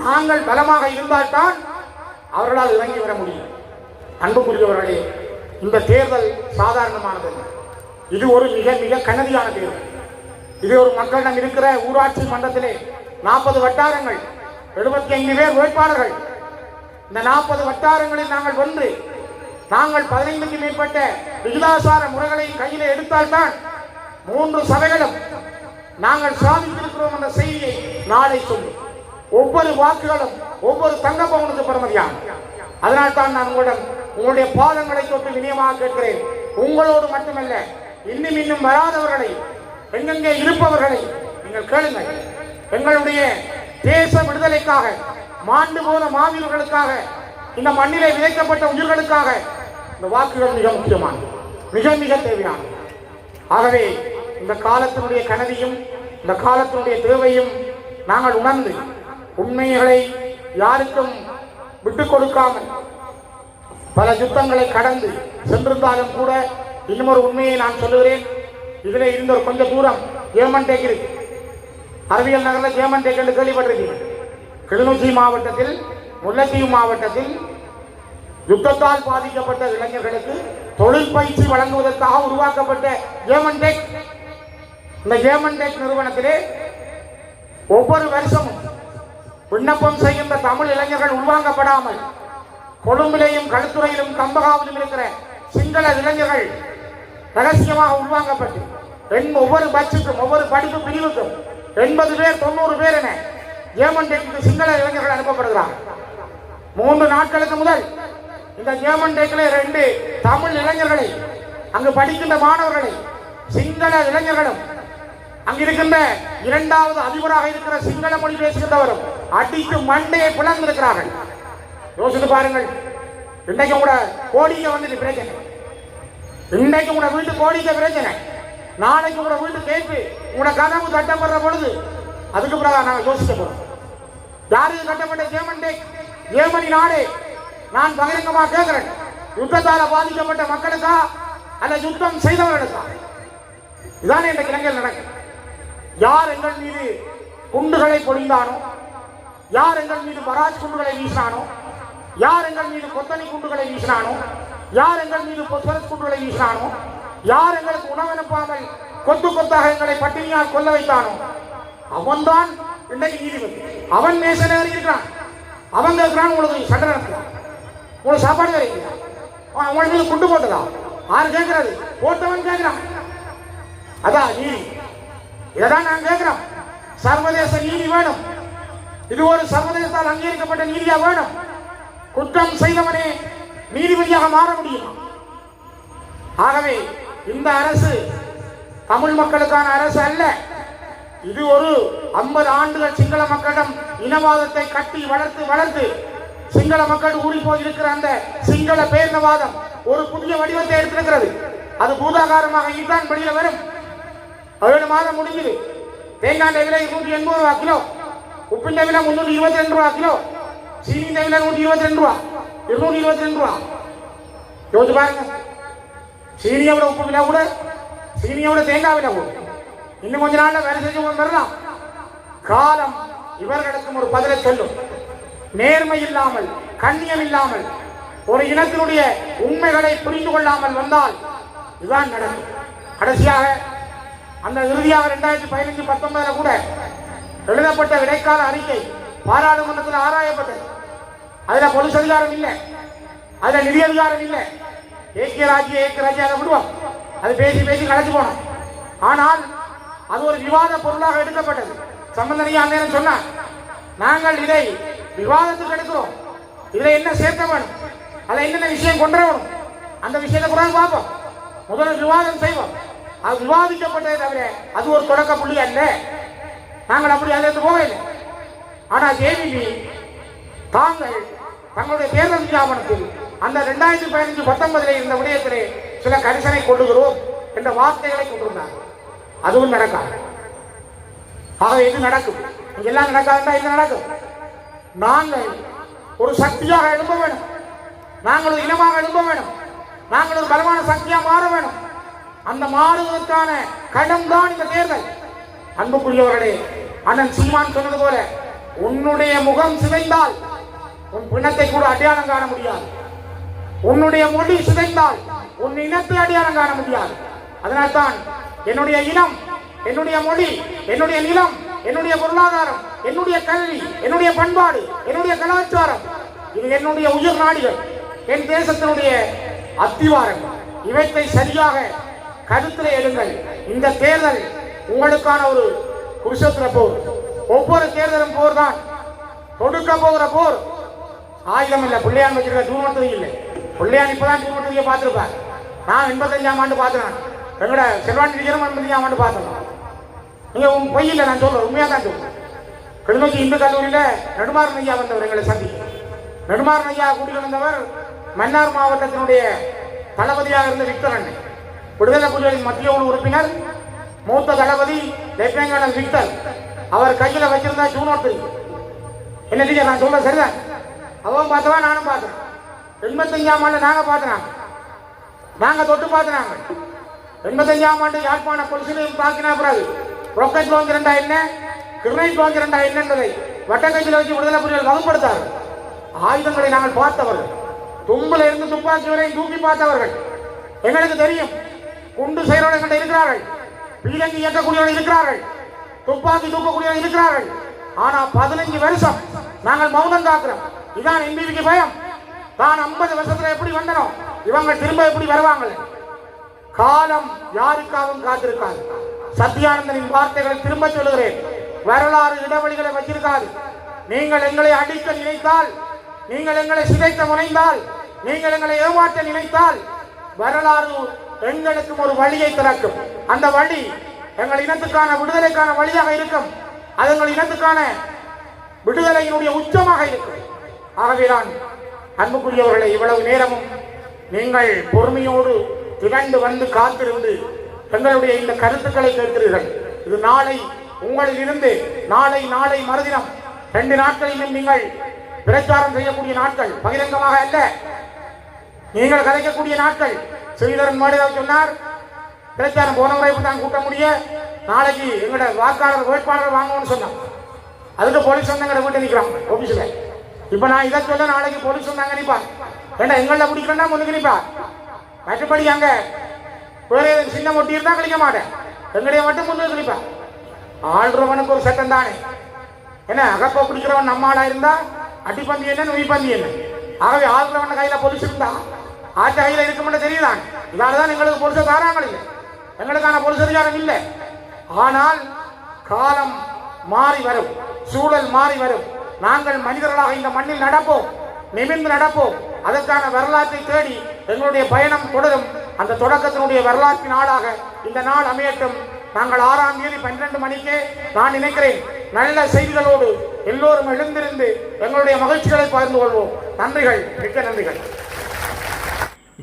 நாங்கள் பலமாக இருந்தால்தான் அவர்களால் இறங்கி வர முடியும். அன்புக்குரியவர்களே, இந்த தேர்தல் சாதாரணமானது. இது ஒரு மிக மிக கனதியான தேர்தல். இது ஒரு மக்களிடம் இருக்கிற ஊராட்சி மன்றத்திலே 40 வட்டாரங்கள், 75 பேர் வேட்பாளர்கள். இந்த 40 வட்டாரங்களில் நாங்கள் வென்று, நாங்கள் 15க்கு மேற்பட்ட விகிதாசார முறைகளை கையில் எடுத்தால்தான் 3 சபைகளும் நாங்கள் சாதித்திருக்கிறோம் என்ற செய்தியை நாளை சொல்லும். ஒவ்வொரு வாக்குகளும் ஒவ்வொரு தங்க பவுனுக்கு பெறுமதியாகும். அதனால் தான் நான் உங்களுடைய பாதங்களை தொட்டு வினயமாக கேட்கிறேன். உங்களோடு மட்டுமல்ல, இன்னும் வராதவர்களை, எங்கெங்கே இருப்பவர்களை நீங்கள் கேளுங்கள். எங்களுடைய தேச விடுதலைக்காக, மாண்டு போன மாவீரர்களுக்காக, இந்த மண்ணிலே விதைக்கப்பட்ட உயிர்களுக்காக இந்த வாக்குகள் மிக முக்கியமானது, மிக மிக தேவையானது. ஆகவே இந்த காலத்தினுடைய கனவியும், இந்த காலத்தினுடைய தேவையும் நாங்கள் உணர்ந்து, உண்மைகளை யாருக்கும் விட்டுக் கொடுக்காமல் பல யுத்தங்களை கடந்து சென்றிருந்தாலும் கூட, இன்னொரு உண்மையை நான் சொல்லுகிறேன். இதில் இருந்த ஒரு கொஞ்சம் தூரம் ஜேமன் டேக் இருக்கு. அறிவியல் நகரில் ஜேமன் டேக் என்று கேள்விப்பட்டிருக்கீங்க. கிளிநொச்சி மாவட்டத்தில், முல்லைத்தீவு மாவட்டத்தில் யுத்தத்தால் பாதிக்கப்பட்ட இளைஞர்களுக்கு தொழில் பயிற்சி வழங்குவதற்காக உருவாக்கப்பட்ட ஜேமன் டேக். இந்த ஜேமன் டேக் நிறுவனத்திலே ஒவ்வொரு வருஷமும் விண்ணப்பம் செய்கின்ற தமிழ் இளைஞர்கள் உள்வாங்கப்படாமல் கொழும்பிலேயும் களுத்துறையிலும் கம்பகாவிலும் இருக்கிற சிங்கள இளைஞர்கள் ரகசியமாக உள்வாங்கப்பட்டு ஒவ்வொரு பட்ஜெட்டுக்கும், ஒவ்வொரு படிப்பு பிரிவுக்கும் 80 பேர் 90 பேர் என ஜேமன் டேக்கு சிங்கள இளைஞர்கள் அனுப்பப்படுகிறார். 3 நாட்களுக்கு முதல் இந்த ஜேமன் டேக்கில் 2 தமிழ் இளைஞர்களை, அங்கு படிக்கின்ற மாணவர்களை சிங்கள இளைஞர்களும், அங்கிருக்கின்ற 2வது அதிபராக இருக்கிற சிங்கள மொழி பேசுகின்றவரும் அடித்து மண்டையை பிளந்திருக்கிறார்கள். யோசித்து பாருங்கள். இன்றைக்கு கூட கோடிக்க வந்து பிரச்சனை, இன்றைக்கு கூட வீட்டு கோடிக்க பிரச்சனை, நாளைக்கு கூட வீட்டு கேட்டு உங்களோட கதவு கட்டப்படுற பொழுது அதுக்கு பிறகு நாங்கள் யோசிக்க போறோம். யாருக்கு கட்டப்பட்ட ஜேமன் டேக்? ஜேமனி நாடு. நான் பகிரங்கமாக கேட்கிறேன், யுத்தத்தால் பாதிக்கப்பட்ட மக்களுக்கா அல்ல யுத்தம் செய்தவர்களுக்கா? இதானே இந்த இலங்கையில் நடக்கும். யார் எங்கள் மீது குண்டுகளை பொழிந்தானோ, யார் எங்கள் மீது பராஜ் குண்டுகளை வீசினானோ, யார் எங்கள் மீது கொத்தனி குண்டுகளை வீசினானோ, யார் எங்கள் மீது பொஸ்வரஸ் குண்டுகளை வீசினானோ, யார் எங்களுக்கு உணவனுப்பாமல் கொத்து கொத்தாக எங்களை பட்டினியால் கொல்ல வைத்தானோ, அவன்தான் இன்றைக்கு நீதிபதி. அவன் நேசனேறி இருக்கிறான். அவன் கேட்கிறான், உங்களுக்கு சண்டை நடத்துறான், உங்களுக்கு சாப்பாடு கிடைக்கிறான், அவன் மீது குண்டு போட்டதா? யாரு கேட்கிறது? போட்டவன் கேட்கிறான். அதான் நீதி. இதான் நான் கேட்கிறோம். சர்வதேச நீதி வேணும். இது ஒரு சர்வதேசத்தால் அங்கீகரிக்கப்பட்ட நீதியா வேணும். குற்றம் செய்தவனே நீதிபதியாக மாற முடியும். ஆகவே இந்த அரசு தமிழ் மக்களுக்கான அரசு அல்ல. இது ஒரு 50 ஆண்டுகள் சிங்கள மக்களிடம் இனவாதத்தை கட்டி வளர்த்து சிங்கள மக்கள் ஊறி போயிருக்கிற அந்த சிங்கள பேரினவாதம் ஒரு புதிய வடிவத்தை எடுத்திருக்கிறது. அது பூதாகாரமாக இதுதான் வெளியில வரும். 7 மாதம் முடிஞ்சது. தேங்காய் விலை 180 ரூபா கிலோ, உப்பின் விலை 322 ரூபா கிலோ, சீனி விலை 122 ரூபா, 222 ரூபா. யோசிச்சு பாருங்க. சீனியோட உப்பு விலை கூட, சீனியோட தேங்காய் விலை கூட இன்னும் கொஞ்ச நாள்ல வேலை செஞ்சு வரலாம். காலம் இவர்களுக்கும் ஒரு பதிலை சொல்லும். நேர்மை இல்லாமல், கண்ணியம் இல்லாமல் ஒரு இனத்தினுடைய உண்மைகளை புரிந்து கொள்ளாமல் வந்தால் இதுதான் நடக்கும். கடைசியாக அந்த இறுதியாக 2015-19 கூட எழுதப்பட்ட இடைக்கால அறிக்கை பாராளுமன்றத்தில் ஆராயப்பட்டது. அதுல பொலிஸ் அதிகாரம் இல்லை, அதுல நிதி அதிகாரம் இல்லை. ஏக்கிய ராஜ்ய அதை விடுவோம், அது பேசி பேசி கலைச்சு போனோம். ஆனால் அது ஒரு விவாத பொருளாக எடுக்கப்பட்டது. சம்பந்தனையா அண்ணன் சொன்னார், நாங்கள் இதை விவாதத்துக்கு எடுக்கிறோம், இதுல என்ன சேர்க்க வேணும், அதை என்னென்ன விஷயம் கொண்டு வரணும், அந்த விஷயத்தை கூட பார்ப்போம், முதல்ல விவாதம் செய்வோம். அது விவாதிக்கப்பட்டதை தவிர அது ஒரு தொடக்க புள்ளி அல்ல. நாங்கள் அப்படி அதிலிருந்து போகவில்லை. ஆனால் ஜேவிபி தாங்கள் தங்களுடைய தேர்தல் விஞ்ஞாபனத்தில் அந்த 2015-19 இருந்த விடயத்திலே சில கரிசனை கொள்ளுகிறோம் என்ற வார்த்தைகளை கொண்டிருந்தார்கள். அதுவும் நடக்காது. ஆக இது நடக்கும், எல்லாம் நடக்காதுன்னா இது நடக்கும். நாங்கள் ஒரு சக்தியாக எழும்ப வேணும், நாங்கள் ஒரு இனமாக எழும்ப வேணும், நாங்கள் ஒரு பலமான சக்தியாக மாற வேணும். அந்த மாறுவதற்கான கடம் தான் இந்த தேர்தல். அன்புக்குரியவர்களே, அண்ணன் சீமான் சொன்னது போல உன்னுடைய முகம் சிதைந்தால் உன் பிணத்தை கூட அடையாளம் காண முடியாது, உன்னுடைய மொழி சிதைந்தால் உன் இனத்தை அடையாளம் காண முடியாது. அதனால்தான் என்னுடைய இனம், என்னுடைய மொழி, என்னுடைய நிலம், என்னுடைய பொருளாதாரம், என்னுடைய கல்வி, என்னுடைய பண்பாடு, என்னுடைய கலாச்சாரம், இது என்னுடைய உயிர் நாடிகள், என் தேசத்தினுடைய அத்திவாரங்கள். இவற்றை சரியாக கருத்தில் எடுங்கள். இந்த தேர்தல் உங்களுக்கான ஒரு குருஷேத்திர போர். ஒவ்வொரு தேர்தலும் போர் தான். தொடுக்க போகிற போர் ஆயுதம் இல்லை. பிள்ளையான் வச்சிருக்க தூர்மத்துவம் இல்லை. பிள்ளையான் இப்பதான் தூர்மத்துவியை பார்த்துருப்பார். நான் 85ஆம் ஆண்டு பார்த்துறேன். எங்களோட செல்வாண்டி 85ஆம் ஆண்டு பார்த்தோம். நீங்க பொய் இல்லை, நான் சொல்றேன், உண்மையா தான் சொல்றேன். கிளிநொச்சி இந்து கல்லூரியில நெடுமாறன் ஐயா வந்தவர் எங்களை சந்திக்க. நெடுமாறன் ஐயா கூட்டிட்டு வந்தவர் மன்னார் மாவட்டத்தினுடைய தளபதியாக இருந்த விக்டர் அண்ணன், விடுதலை புலிகளின் மத்திய குழு உறுப்பினர், மூத்த தளபதி லெப்டினன்ட் விக்டர். அவர் கையில வச்சிருந்தா ஜூன் என்ன டீச்சர் நான் சொல்ல சரிதான். அவன் பார்த்தவா நானும் பார்த்தேன். 85ஆம் ஆண்டு நாங்க பார்த்தோம், நாங்க தொட்டு பார்த்தோம். 85ஆம் ஆண்டு யாழ்ப்பாண பொலிசிலையும் தாக்கினா பிறகு ராக்கெட் லான்ச் ரெண்டா என்ன, கிரனைட் லான்ச் ரெண்டா என்னன்றதை வட்டக்கையில் வச்சு விடுதலை புலிகள் வகுப்படுத்தார். ஆயுதங்களை நாங்கள் பார்த்தவர்கள், தும்பில் இருந்து துப்பாக்கி வரை தூக்கி பார்த்தவர்கள். எங்களுக்கு தெரியும் குண்டு செயலோடு இருக்கிறார்கள், பீரங்கி இயக்கக்கூடியவர்கள் இருக்கிறார்கள், துப்பாக்கி தூக்கக்கூடியவர்கள் இருக்கிறார்கள். ஆனா 15 வருஷம் நாங்கள் மௌனம் காக்கிறோம். இதான் என்பிக்கு பயம். தான் 50 வருஷத்துல எப்படி வந்தனோம், இவங்க திரும்ப எப்படி வருவாங்க? காலம் யாருக்காகவும் காத்திருக்காது. சத்யானந்தனின் வார்த்தைகளை திரும்ப சொல்லுகிறேன். வரலாறு இடைவெளிகளை வச்சிருக்காது. நீங்கள் எங்களை அடிக்க நினைத்தால், நீங்கள் எங்களை சிதைக்க முனைந்தால், நீங்கள் எங்களை ஏமாற்ற நினைத்தால் வரலாறு எங்களுக்கும் ஒரு வழியை திறக்கும். அந்த வழி எங்கள் இனத்துக்கான விடுதலைக்கான வழியாக இருக்கும். அது எங்கள் இனத்துக்கான விடுதலையினுடைய உச்சமாக இருக்கும். ஆகவேதான் அன்புக்குரியவர்களை, இவ்வளவு நேரமும் நீங்கள் பொறுமையோடு திகண்டு வந்து காத்திருந்து எங்களுடைய இந்த கருத்துக்களை கேட்கிறீர்கள். இது நாளை உங்களில் இருந்து நாளை மறுதினம் 2 நாட்களிலும் நீங்கள் பிரச்சாரம் செய்யக்கூடிய நாட்கள், பகிரங்கமாக அல்ல, நீங்கள் கதைக்கக்கூடிய நாட்கள். ஸ்ரீதரன் மாடிதால் சொன்னார், பிரச்சாரம் போன முறை தான் கூட்ட முடிய, நாளைக்கு எங்களோட வாக்காளர் வேட்பாளர் வாங்கணும்னு சொன்னோம். அதுக்கு போலீஸ் வந்து எங்களை வீட்டை நிற்கிறாங்க ஆபீஸ்ல. இப்ப நான் இதை சொல்ல, நாளைக்கு போலீஸ் வந்தாங்க நினைப்பா, ஏன்னா எங்களை பிடிக்கிறேன்னா முன்னுக்கு நிற்பா. மற்றபடி அங்க வேற சின்ன மொட்டி இருந்தா கழிக்க மாட்டேன், எங்களைய மட்டும் முன்னுக்கு நிற்பா. ஆள்றவனுக்கு ஒரு சட்டம் தானே. என்ன அகப்ப பிடிக்கிறவன் நம்ம ஆளா இருந்தா அடிப்பந்தி என்ன நுய்பந்தி என்ன. ஆகவே ஆள்றவன் கையில போலீஸ் இருந்தா ஆட்ட கையில இருக்கும்னு தெரியுதான். இதாலதான் எங்களுக்கு பொலிச தாராங்கள் இல்லை, எங்களுக்கான பொலிச அதிகாரம் இல்லை. ஆனால் காலம் மாறி வரும், சூழல் மாறி வரும். நாங்கள் மனிதர்களாக இந்த மண்ணில் நடப்போம், நிமிர்ந்து நடப்போம். அதற்கான வரலாற்றை தேடி எங்களுடைய பயணம் தொடரும். அந்த தொடக்கத்தினுடைய வரலாற்றின் நாளாக இந்த நாள் அமையட்டும். நாங்கள் 6ஆம் தேதி 12 மணிக்கே நான் நினைக்கிறேன் நல்ல செய்திகளோடு எல்லோரும் எழுந்திருந்து எங்களுடைய மகிழ்ச்சிகளை பகிர்ந்து கொள்வோம். நன்றிகள், மிக்க நன்றிகள்.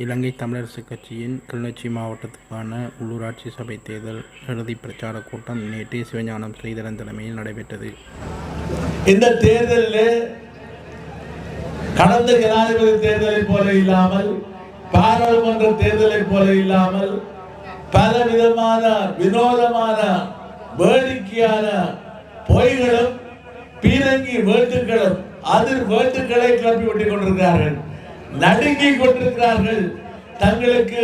இலங்கை தமிழரசுக் கட்சியின் கிளிநொச்சி மாவட்டத்துக்கான உள்ளூராட்சி சபை தேர்தல் இறுதி பிரச்சார கூட்டம் நேற்று சிவஞானம் ஸ்ரீதரன் தலைமையில் நடைபெற்றது. இந்த தேர்தலில் கடந்த ஜனாதிபதி தேர்தலை போல இல்லாமல், பாராளுமன்ற தேர்தலை போல இல்லாமல், பல விதமான வினோதமான வேடிக்கையான பொய்களும் பீரங்கி வேட்டுகளும் அதிர் வேட்டுக்களை கிளப்பி விட்டுக் கொண்டிருக்கிறார்கள். நடுங்கிக் கொண்டிருக்கிறார்கள். தங்களுக்கு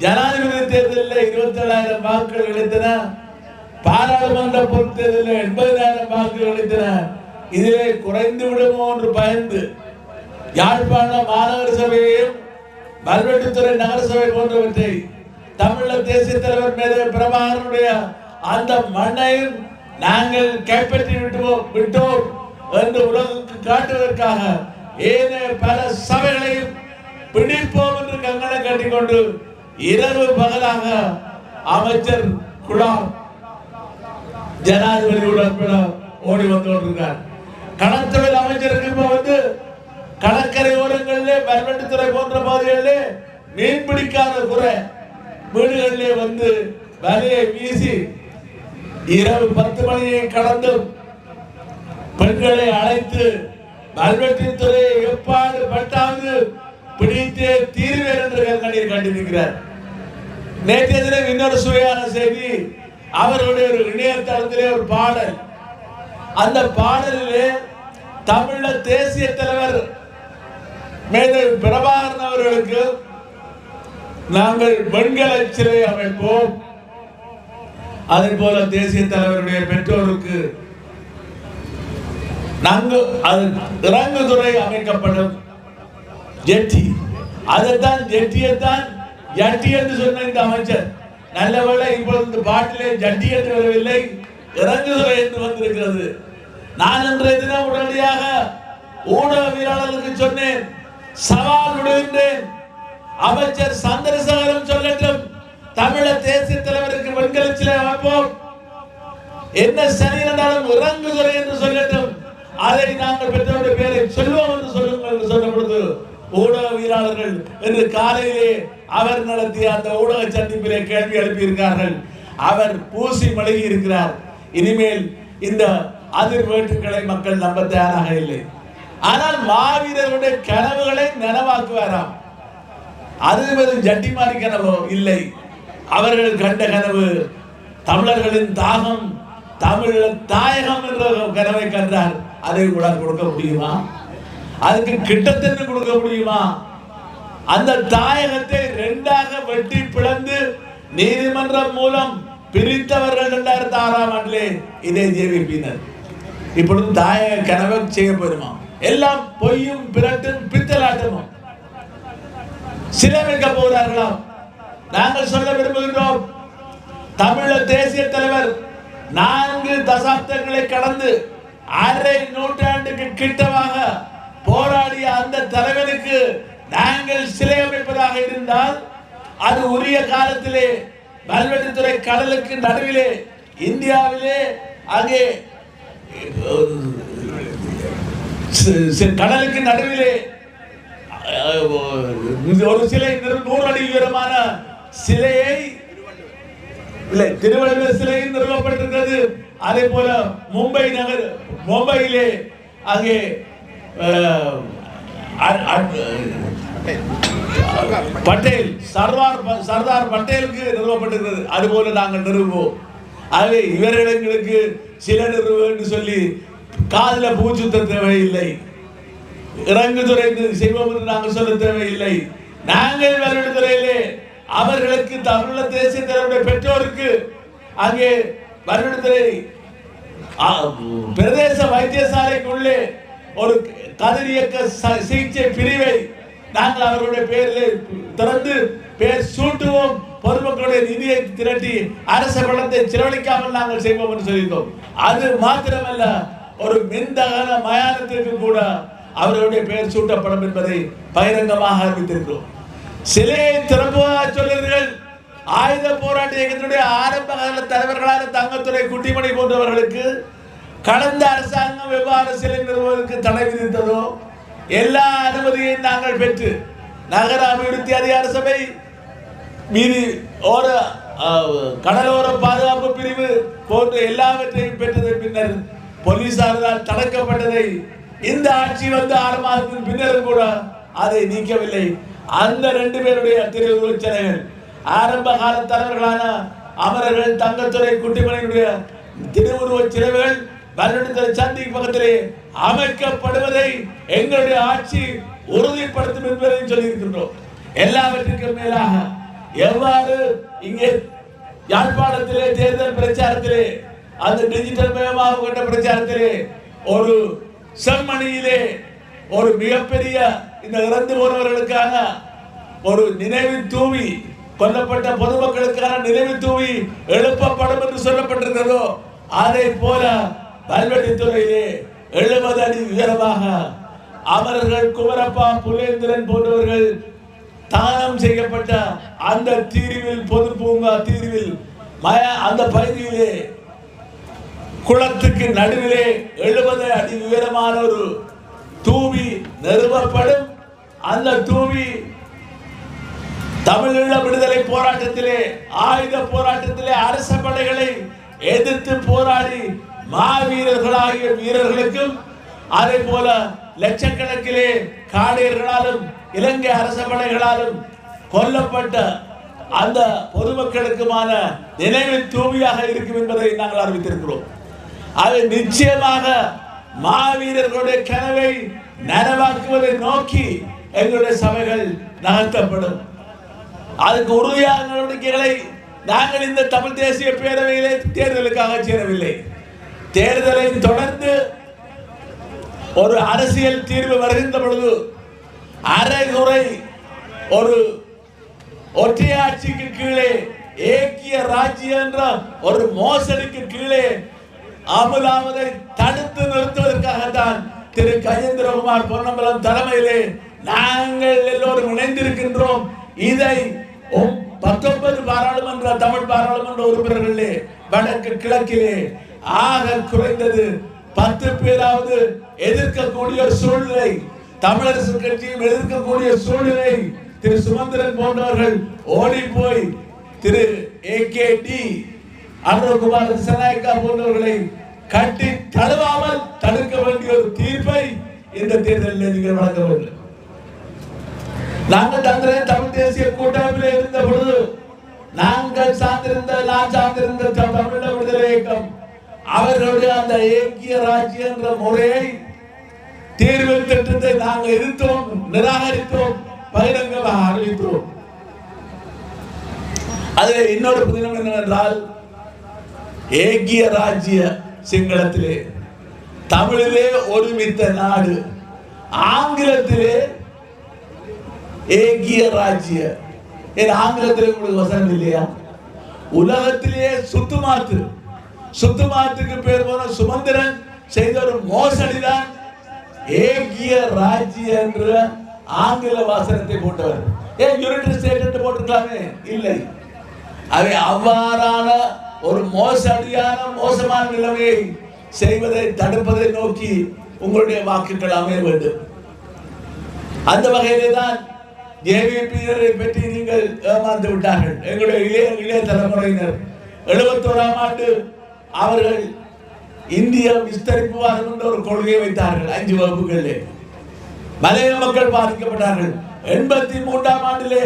ஜனாதிபதி தேர்தலில் 27,000 வாக்குகள் கிடைத்தன, பாராளுமன்ற பொது தேர்தலில் 80,000 வாக்குகள் கிடைத்தன. இதிலே குறைந்து விடுமோ என்று பயந்து யாழ்ப்பாண மாநகர சபையையும் மல்வெட்டுத்துறை நகரசபை போன்றவற்றை தமிழக தேசிய தலைவர் மேதகு பிரபாகரனுடைய அந்த மண்ணையும் நாங்கள் கைப்பற்றி விட்டோம் என்று உலகுக்கு காட்டுவதற்காக ஏனைய பல சபைகளையும் பிடிப்போம் என்று கங்கணை கட்டிக்கொண்டு இரவு பகலாக அமைச்சர் குலாம் ஜனாதிபதியுடன் ஓடி வந்து கொண்டிருக்கார். கடற்தொழில் அமைச்சருக்கு வந்து கடற்கரை ஓரங்களிலே மல்வெட்டுத்துறை போன்ற பகுதிகளிலே மீன் பிடிக்காத குறை வீடுகளிலே வந்து வலையை வீசி இரவு 10 மணியை கடந்து பெண்களை அழைத்து மல்வெட்டுத்துறையை எப்பாடு பட்டாவது பிடித்தே தீர்வேன் என்று கண்ணீர் கண்டிருக்கிறார். நேற்றைய தினம் இன்னொரு சுவையான செய்தி, அவர்களுடைய ஒரு இணையதளத்திலே ஒரு பாடல், அந்த பாடலிலே தமிழக தேசிய தலைவர் மேதகு பிரபாகரன் அவர்களுக்கு நாங்கள் வெண்கல சிலை அமைப்போம், அதே போல தேசிய தலைவருடைய பெற்றோருக்கு இறங்குதுறை அமைக்கப்படும் ஜெட்டி, அதைத்தான் ஜெட்டியைத்தான் ஜட்டி என்று சொன்ன இந்த அமைச்சர். நல்லவேளை இப்பொழுது பாட்டிலே ஜட்டி என்று வரவில்லை, இறங்குதுறை என்று வந்திருக்கிறது. நான் இன்றைய தினம் உடனடியாக ஊடகவியலாளர்களுக்கு சொன்னேன், சவால் விடுகின்றேன், அமைச்சர் சந்திரசேகரம் சொல்லட்டும், தமிழக தேசிய தலைவருக்கு வெண்கல சிலை அமைப்போம், என்ன சனி என்றாலும் இறங்குதுறை என்று சொல்லட்டும், அதை நாங்கள் பெற்றவருடைய பெயரை சொல்வோம் என்று சொல்லுங்கள் என்று சொன்ன பொழுது ஊடகவியலாளர்கள் இன்று காலையிலே அவர் நடத்திய அந்த ஊடக சந்திப்பிலே கேள்வி எழுப்பியிருக்கிறார்கள். அவர் பூசி மழுகி இருக்கிறார். இனிமேல் இந்த அதிர்வேட்டுக்களை மக்கள் நம்ப தயாராக இல்லை. ஆனால் மாவீரர்களுடைய கனவுகளை நனவாக்குவாராம். அது வெறும் ஜட்டி மாறி கனவோ இல்லை, அவர்கள் கண்ட கனவு தமிழர்களின் தாகம், தமிழ தாயகம் என்ற கனவை கண்டார். அதை கூட கொடுக்க முடியுமா? அதுக்கு கிட்டத்தட்ட கொடுக்க முடியுமா? அந்த தாயகத்தை 2ஆக வெட்டி பிளந்து நீதிமன்றம் மூலம் பிரித்தவர்கள் 2006ஆம் ஆண்டிலே இதே ஜேவிபியினர். இப்பொழுது தாயக கனவை செய்ய போயிருமா? எல்லாம் பொய்யும் பிரட்டும் பித்தலாட்டமும். சிலை வைக்க போகிறார்களாம். நாங்கள் சொல்ல விரும்புகின்றோம், தமிழக தேசிய தலைவர் 4 தசாப்தங்களை கடந்து அரை நூற்றாண்டுக்கு கிட்டமாக போராடிய அந்த தலைவனுக்கு நாங்கள் சிலை அமைப்பதாக இருந்தால் அது உரிய காலத்திலே மல்வெட்டுத்துறை கடலுக்கு நடுவிலே இந்தியாவிலே அங்கே கடலுக்கு நடுவிலே ஒரு சிலை 100 அடி உயரமான சிலையை திருவள்ளுவர் சிலை நிறுவப்பட்டிருக்கிறது. அதே போல மும்பையிலே அங்கே பட்டேல் சர்தார் பட்டேலுக்கு நிறுவப்பட்டிருக்கிறது. அதுபோல நாங்கள் நிறுவுவோம். ஆகவே இவர்களுக்கு சில நிறுவனம் சொல்லி காதல பூச்சுத்த தேவையில்லை, இறங்குதுறை செய்வோம் என்று நாங்கள் சொல்ல தேவையில்லை. நாங்கள் மல்வெட்டுத்துறையிலே அவர்களுக்கு தமிழக தேசிய தலைவருடைய பெற்றோருக்கு அங்கே மல்வெட்டுத்துறை பிரதேச வைத்தியசாலைக்குள்ளே ஒரு கதிரியக்க சிகிச்சை பிரிவை நாங்கள் அவர்களுடைய பெயரில் திறந்து பெயர் சூட்டுவோம், பொதுமக்களுடைய நிதியை திரட்டி அரச பணத்தை செலவழிக்காமல் நாங்கள் செய்வோம் என்று சொல்லியிருந்தோம். அது மாத்திரமல்ல, ஒரு மின்தகன மயானத்திற்கு கூட அவர்களுடைய பெயர் சூட்டப்படும் என்பதை பகிரங்கமாக அறிவித்திருக்கிறோம். சிலையை திறப்பதாக சொல்லுங்கள். ஆயுத போராட்ட இயக்கத்தினுடைய ஆரம்ப கால தலைவர்களான தங்கத்துறை, குட்டிமணி போன்றவர்களுக்கு கடந்த அரசாங்கம் எவ்வாறு சிலை நிறுவுவதற்கு தடை விதித்ததோ எல்லா அனுமதியையும் நாங்கள் பெற்று நகர அபிவிருத்தி அதிகார சபை, மீதி கடலோர பாதுகாப்பு பிரிவு போன்ற எல்லாவற்றையும் பெற்றதன் பின்னர் போலீசாரால் தடுக்கப்பட்டதை இந்த ஆட்சி வந்து 6 மாதத்தின் பின்னரும் கூட அதை நீக்கவில்லை. அந்த 2 பேருடைய திருவுருவச் சிலைகள் ஆரம்ப கால தலைவர்களான அமரர்கள், தங்கத்துறை, குட்டிமணியுடைய திருவுருவச் சிலைகள் மல்வெட்டுத்துறை சந்திக்கு பக்கத்திலே அமைக்கப்படுவதை எங்களுடைய ஆட்சி உறுதிப்படுத்தும் என்பதையும் சொல்லியிருக்கின்றோம். எல்லாவற்றுக்கும் மேலாக எவ்வாறு இங்கே யாழ்ப்பாணத்திலே தேர்தல் பிரச்சாரத்திலே அந்த டிஜிட்டல் மயமாக கொண்ட பிரச்சாரத்திலே ஒரு செம்மணியிலே ஒரு மிகப்பெரிய இந்த இறந்து போனவர்களுக்கான ஒரு நினைவு தூவி, கொல்லப்பட்ட பொதுமக்களுக்கான நினைவு தூவி எழுப்பப்படும் என்று சொல்லப்பட்டிருக்கிறதோ அதை போல கல்வெட்டுத்துறையிலே 70 அடி உயரமாக அமரர்கள் குமரப்பா புலேந்திரன் போன்றவர்கள் தானம் செய்யப்பட்ட அந்த தீர்வில், பொது பூங்கா தீர்வில் அந்த பகுதியிலே குளத்துக்கு நடுவிலே 70 அடி உயரமான ஒரு தூவி நிறுவப்படும். அந்த தூவி தமிழீழ விடுதலை போராட்டத்திலே, ஆயுத போராட்டத்திலே அரச படைகளை எதிர்த்து போராடி மாவீரர்களாகிய வீரர்களுக்கும் அதே போல லட்சக்கணக்கிலே காடையர்களாலும் இலங்கை அரச படைகளாலும் கொல்லப்பட்ட அந்த பொதுமக்களுக்குமான நினைவு தூவியாக இருக்கும் என்பதை நாங்கள் அறிவித்திருக்கிறோம். அது நிச்சயமாக மாவீரர்களுடைய கனவை நனவாக்குவதை நோக்கி எங்களுடைய சபைகள் நகர்த்தப்படும். அதுக்கு உறுதியான நடவடிக்கைகளை நாங்கள் இந்த தமிழ் தேசிய பேரவையிலே தேர்தலுக்காக சேரவில்லை. தேர்தலை தொடர்ந்து ஒரு அரசியல் தீர்வு வருகின்ற பொழுது அரைகுறை ஒரு ஒற்றையாட்சிக்கு கீழே ஏக்கிய ராஜ்யம் என்ற ஒரு மோசடிக்கு கீழே அமலாவதை தடுத்து நிறுத்துவதற்காகத்தான் திரு கஜேந்திரகுமார் பொன்னம்பலம் தலைமையிலே நாங்கள் எல்லோரும் இணைந்திருக்கின்றோம். இதை 19 பாராளுமன்ற தமிழ் பாராளுமன்ற உறுப்பினர்களே வடக்கு கிழக்கிலே ஆக குறைந்தது 10 பேராவது எதிர்க்கக்கூடிய சூழ்நிலை, தமிழரசு கட்சியும் எதிர்க்கக்கூடிய சூழ்நிலை திரு சுமந்திரன் போன்றவர்கள் ஓடி போய் திரு AKD அனுரகுமார் திசாநாயக்கா போன்றவர்களை கட்டி தழுவாமல் தடுக்க வேண்டிய ஒரு தீர்ப்பை இந்த தேர்தலில் நீங்கள் வழங்க வேண்டும். நாங்கள் தமிழ் தேசிய கூட்டமைப்பில் இருந்த பொழுது நான் சார்ந்திருந்த தமிழக விடுதலை இயக்கம் அவர்களுடைய அந்த ஏக்கிய ராஜ்யம் என்ற முறையை தீர்வு திட்டத்தை நாங்கள் எதிர்த்தோம், நிராகரித்தோம், பகிரங்கமாக அறிவித்தோம். அதில் இன்னொரு புதினம் என்னவென்றால் ஏக்கிய ராஜ்ய சிங்களத்திலே, தமிழிலே ஒருமித்த நாடு, ஆங்கிலத்திலே ஏக்கிய ராஜ்ய. ஆங்கிலத்திலே உங்களுக்கு வசனம் இல்லையா? உலகத்திலேயே சுத்துமாத்துக்கு பேர் போன சுமந்திரன் செய்த ஒரு மோசடிதான் ஏக்கிய ராஜ்ய என்ற ஆங்கில வாசனத்தை போட்டவர். ஏன் யுனைடெட் ஸ்டேட் என்று போட்டிருக்கலாமே? இல்லை. அவை அவ்வாறான ஒரு மோசமான நிலைமையை செய்வதை தடுப்பதை நோக்கி உங்களுடைய வாக்குகள் அமைய வேண்டும். அந்த வகையிலே தான் JVP-யை பற்றி நீங்கள் ஏமாந்து விட்டார்கள். எங்களுடைய இளைய தலைமுறையினர் 71ஆம் ஆண்டு அவர்கள் இந்திய விஸ்தரிப்பு வாதம் என்ற ஒரு கொள்கையை வைத்தார்கள். 5 வகுப்புகளிலே மலைய மக்கள் பாதிக்கப்பட்டார்கள். 83ஆம் ஆண்டிலே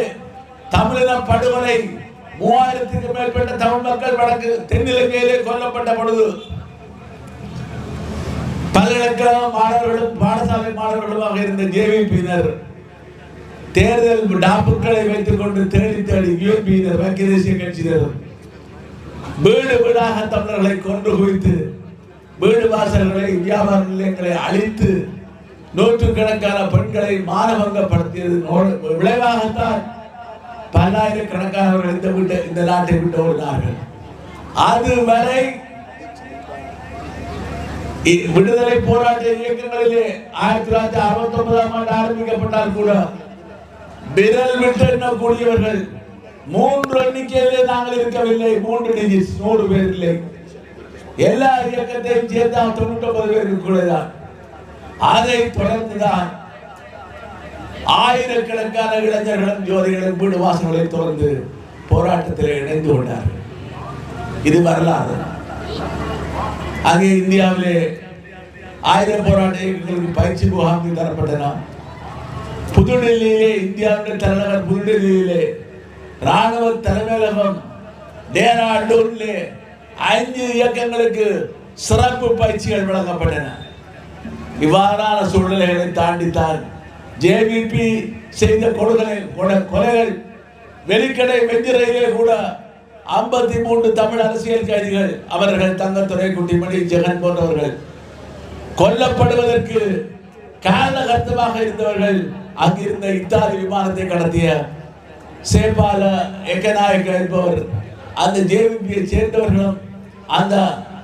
தமிழின படுகொலை 3000க்கு மேற்பட்ட தமிழ் மக்கள் வடக்கு தென்னிலங்கையிலே கொல்லப்பட்ட பொழுது பல்கலைக்கழக மாணவர்களும் பாடசாலை மாணவர்களுமாக இருந்த JVP-யினர் தேர்தல் டாப்புக்களை வைத்துக் கொண்டு தேடி UNP-யினர் ஐக்கிய தேசிய கட்சியினர் வீடு வீடாக தமிழர்களை கொன்று குவித்து வீடு வாசல்களை வியாபார நிலையங்களை அழித்து நூற்றுக்கணக்கான பெண்களை மானபங்கப்படுத்தியது விளைவாகத்தான் பல்லாயிரக்கணக்கானவர்கள் இந்த நாட்டை விட்டு ஓடினார்கள். அதுவரை விடுதலை போராட்ட இயக்கங்களிலே 1969ஆம் ஆண்டு ஆரம்பிக்கப்பட்டால் கூட விரல் விட்டு எண்ணக்கூடியவர்கள் 3 எண்ணிக்கையிலே நாங்கள் இருக்கவில்லை. 3 டிஜிட்ஸ் 100 பேர் இல்லை. எல்லா இயக்கத்தையும் சேர்த்து 99 பேருக்கு கூடதான். அதை தொடர்ந்துதான் ஆயிரக்கணக்கான இளைஞர்களும் ஜோதிகளும் வீடு வாசல்களை தொடர்ந்து போராட்டத்தில் இணைந்து கொண்டார்கள். இது வரலாறு. அங்கே இந்தியாவிலே 1000 போராட்ட இயக்கங்களுக்கு பயிற்சி முகாம்கள் தரப்பட்டன. புதுடெல்லியிலே, இந்தியாவுடைய தலைநகர் புதுடெல்லியிலே ராணுவ தலைமையகம் டேராடூனிலே 5 இயக்கங்களுக்கு சிறப்பு பயிற்சிகள் வழங்கப்பட்டன. இவ்வாறான சூழ்நிலைகளை தாண்டித்தான் ஜேவிபி செய்த கொலைகள் வெலிக்கடை வெஞ்சிரையிலே கூட 53 தமிழ் அரசியல் கைதிகள் அவர்கள் தங்கத்துறை, குட்டிமணி, ஜெகன் போன்றவர்கள் கொல்லப்படுவதற்கு காரணகர்த்தமாக இருந்தவர்கள் அங்கிருந்த இத்தாலி விமானத்தை கடத்திய சேபால எக்கநாயக்க என்பவர், அந்த ஜேவிபியை சேர்ந்தவர்களும் அந்த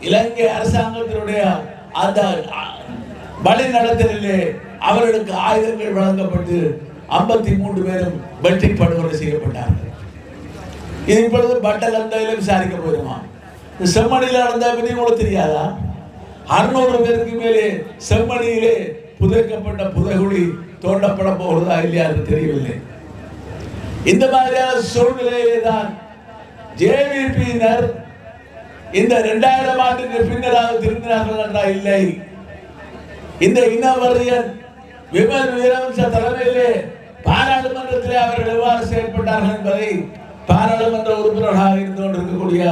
இலங்கை அரசாங்கத்தினுடைய அந்த வழி நடத்தலிலே அவர்களுக்கு ஆயுதங்கள் வழங்கப்பட்டு 53 பேரும் வெற்றி படுகொலை செய்யப்பட்டார்கள். இது இப்பொழுது பட்டலந்தையில விசாரிக்க போயிருமா? செம்மணியில் நடந்த பற்றி உங்களுக்கு தெரியாதா? 600 பேருக்கு மேலே செம்மணியிலே புதைக்கப்பட்ட புதைகுழி தோண்டப்பட போகிறதா இல்லையா அது தெரியவில்லை. இந்த மாதிரியான சூழ்நிலையிலே தான் ஜேவிபியினர் இந்த 2000 ஆண்டுக்கு பின்னராக திரும்பினார்கள் என்றால் இல்லை. இந்த இனவரியன் விமல் வீரவன்ச தலைமையிலே பாராளுமன்றத்திலே அவர்கள் எவ்வாறு செயல்பட்டார்கள் என்பதை பாராளுமன்ற உறுப்பினர்களாக இருந்து கொண்டிருக்கக்கூடிய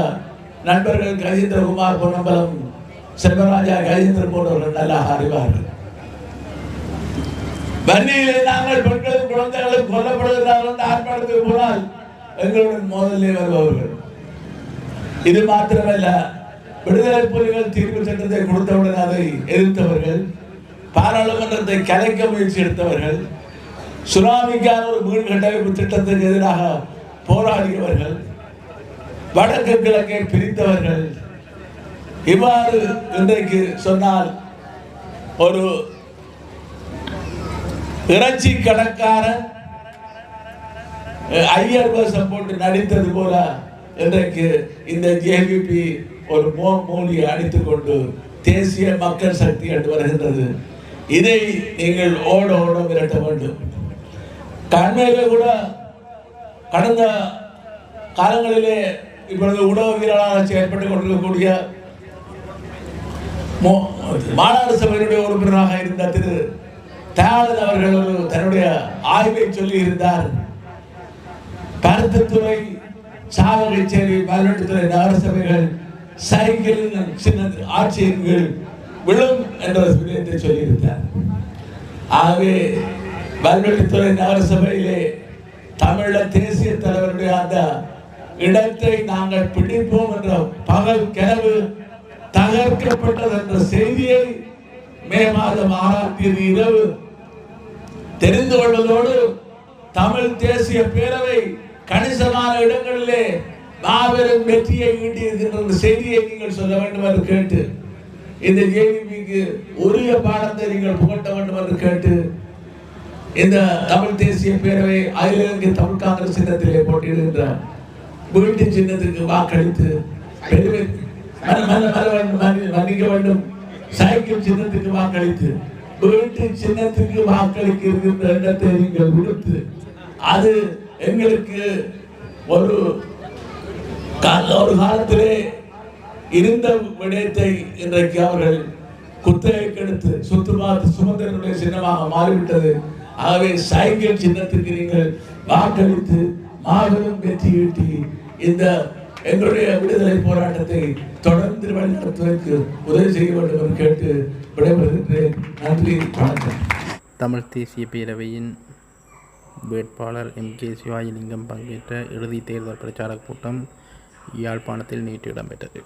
நண்பர்கள் கஜேந்திரகுமார் பொன்னம்பலம், செல்வராஜா, கஜேந்திரன் போன்றவர்கள் நல்லா அறிவார்கள். வன்னியிலே நாங்கள் பெண்களும் குழந்தைகளும் கொல்லப்படுகிறார்கள் ஆர்ப்பாட்டத்துக்கு போனால் எங்களுடன் மோதலே வருபவர்கள். இது மாத்திரமல்ல, விடுதலை புலிகள் தீர்ப்பு சட்டத்தை கொடுத்தவுடன் அதை எதிர்த்தவர்கள், பாராளுமன்றத்தை கலைக்க முயற்சி எடுத்தவர்கள், சுனாமிக்கான ஒரு மீள் கட்டமைப்பு திட்டத்துக்கு எதிராக போராடியவர்கள், வடக்கு கிழக்கை பிரித்தவர்கள். இவ்வாறு இன்றைக்கு சொன்னால் ஒரு இறைச்சி கணக்காரன் ஐயர் வேஷம் போட்டு நடித்தது போல இன்றைக்கு இந்த ஜேவிபி ஒரு மூலியை அடித்துக் கொண்டு தேசிய மக்கள் சக்தி என்று வருகின்றது. இதை நீங்கள் ஓட விரட்ட வேண்டும். கண்மையிலே கூட கடந்த காலங்களிலே இப்பொழுது உணவீரர்களாக செயல்பட்டுக் கொண்டிருக்கக்கூடிய மாநாடு சபையினுடைய உறுப்பினராக இருந்த திரு தயாளன் அவர்கள் தன்னுடைய ஆய்வை சொல்லி இருந்தார். பருத்தித்துறை, சாவகச்சேரி, மயிலாடுதுறை நகரசபைகள் சைக்கிள் சின்ன ஆட்சியங்கள் விழும் என்ற விடயத்தை சொல்லியிருந்தார். ஆகவே மயிலாடுதுறை நகரசபையிலே தமிழ தேசிய தலைவருடைய அந்த இடத்தை நாங்கள் பிடிப்போம் என்ற பகல் கனவு தகர்க்கப்பட்டது என்ற செய்தியை மே மாதம் 6ஆம் தேதி இரவு தெரிந்து கொள்வதோடு தமிழ் தேசிய பேரவை கணிசமான இடங்களிலே மாபெரும் வெற்றியை ஈட்டியிருக்கின்ற செய்தியை நீங்கள் சொல்ல வேண்டும் என்று கேட்டு, இந்த ஜேவிபிக்கு உரிய பாடத்தை நீங்கள் புகட்ட வேண்டும் என்று கேட்டு, இந்த தமிழ் தேசிய பேரவை அகில இலங்கை தமிழ் காங்கிரஸ் சின்னத்திலே போட்டியிடுகின்ற வீட்டு சின்னத்துக்கு வாக்களித்து மன்னிக்க வேண்டும், சைக்கிள் சின்னத்துக்கு வாக்களித்து வீட்டு சின்னத்துக்கு வாக்களிக்க இருக்கின்ற இடத்தை நீங்கள் விடுத்து, அது எங்களுக்கு ஒரு காலத்திலே இருந்த விடயத்தை இன்றைக்கு அவர்கள் குத்தகைக்கு எடுத்து சுமந்திரனுடைய சின்னமாக மாறிவிட்டது. ஆகவே சைக்கிள் சின்னத்துக்கு நீங்கள் வாக்களித்து மாபெரும் வெற்றி ஈட்டி இந்த எங்களுடைய விடுதலை போராட்டத்தை தொடர்ந்து வழிநடத்துவதற்கு உதவி செய்ய வேண்டும் என்று கேட்டு விடைபெறுகின்றேன். நன்றி, வணக்கம். தமிழ் தேசிய பேரவையின் வேட்பாளர் MK சிவாஜிலிங்கம் பங்கேற்ற இறுதி தேர்தல் பிரச்சார கூட்டம் யாழ்ப்பாணத்தில் நேற்று இடம்பெற்றது.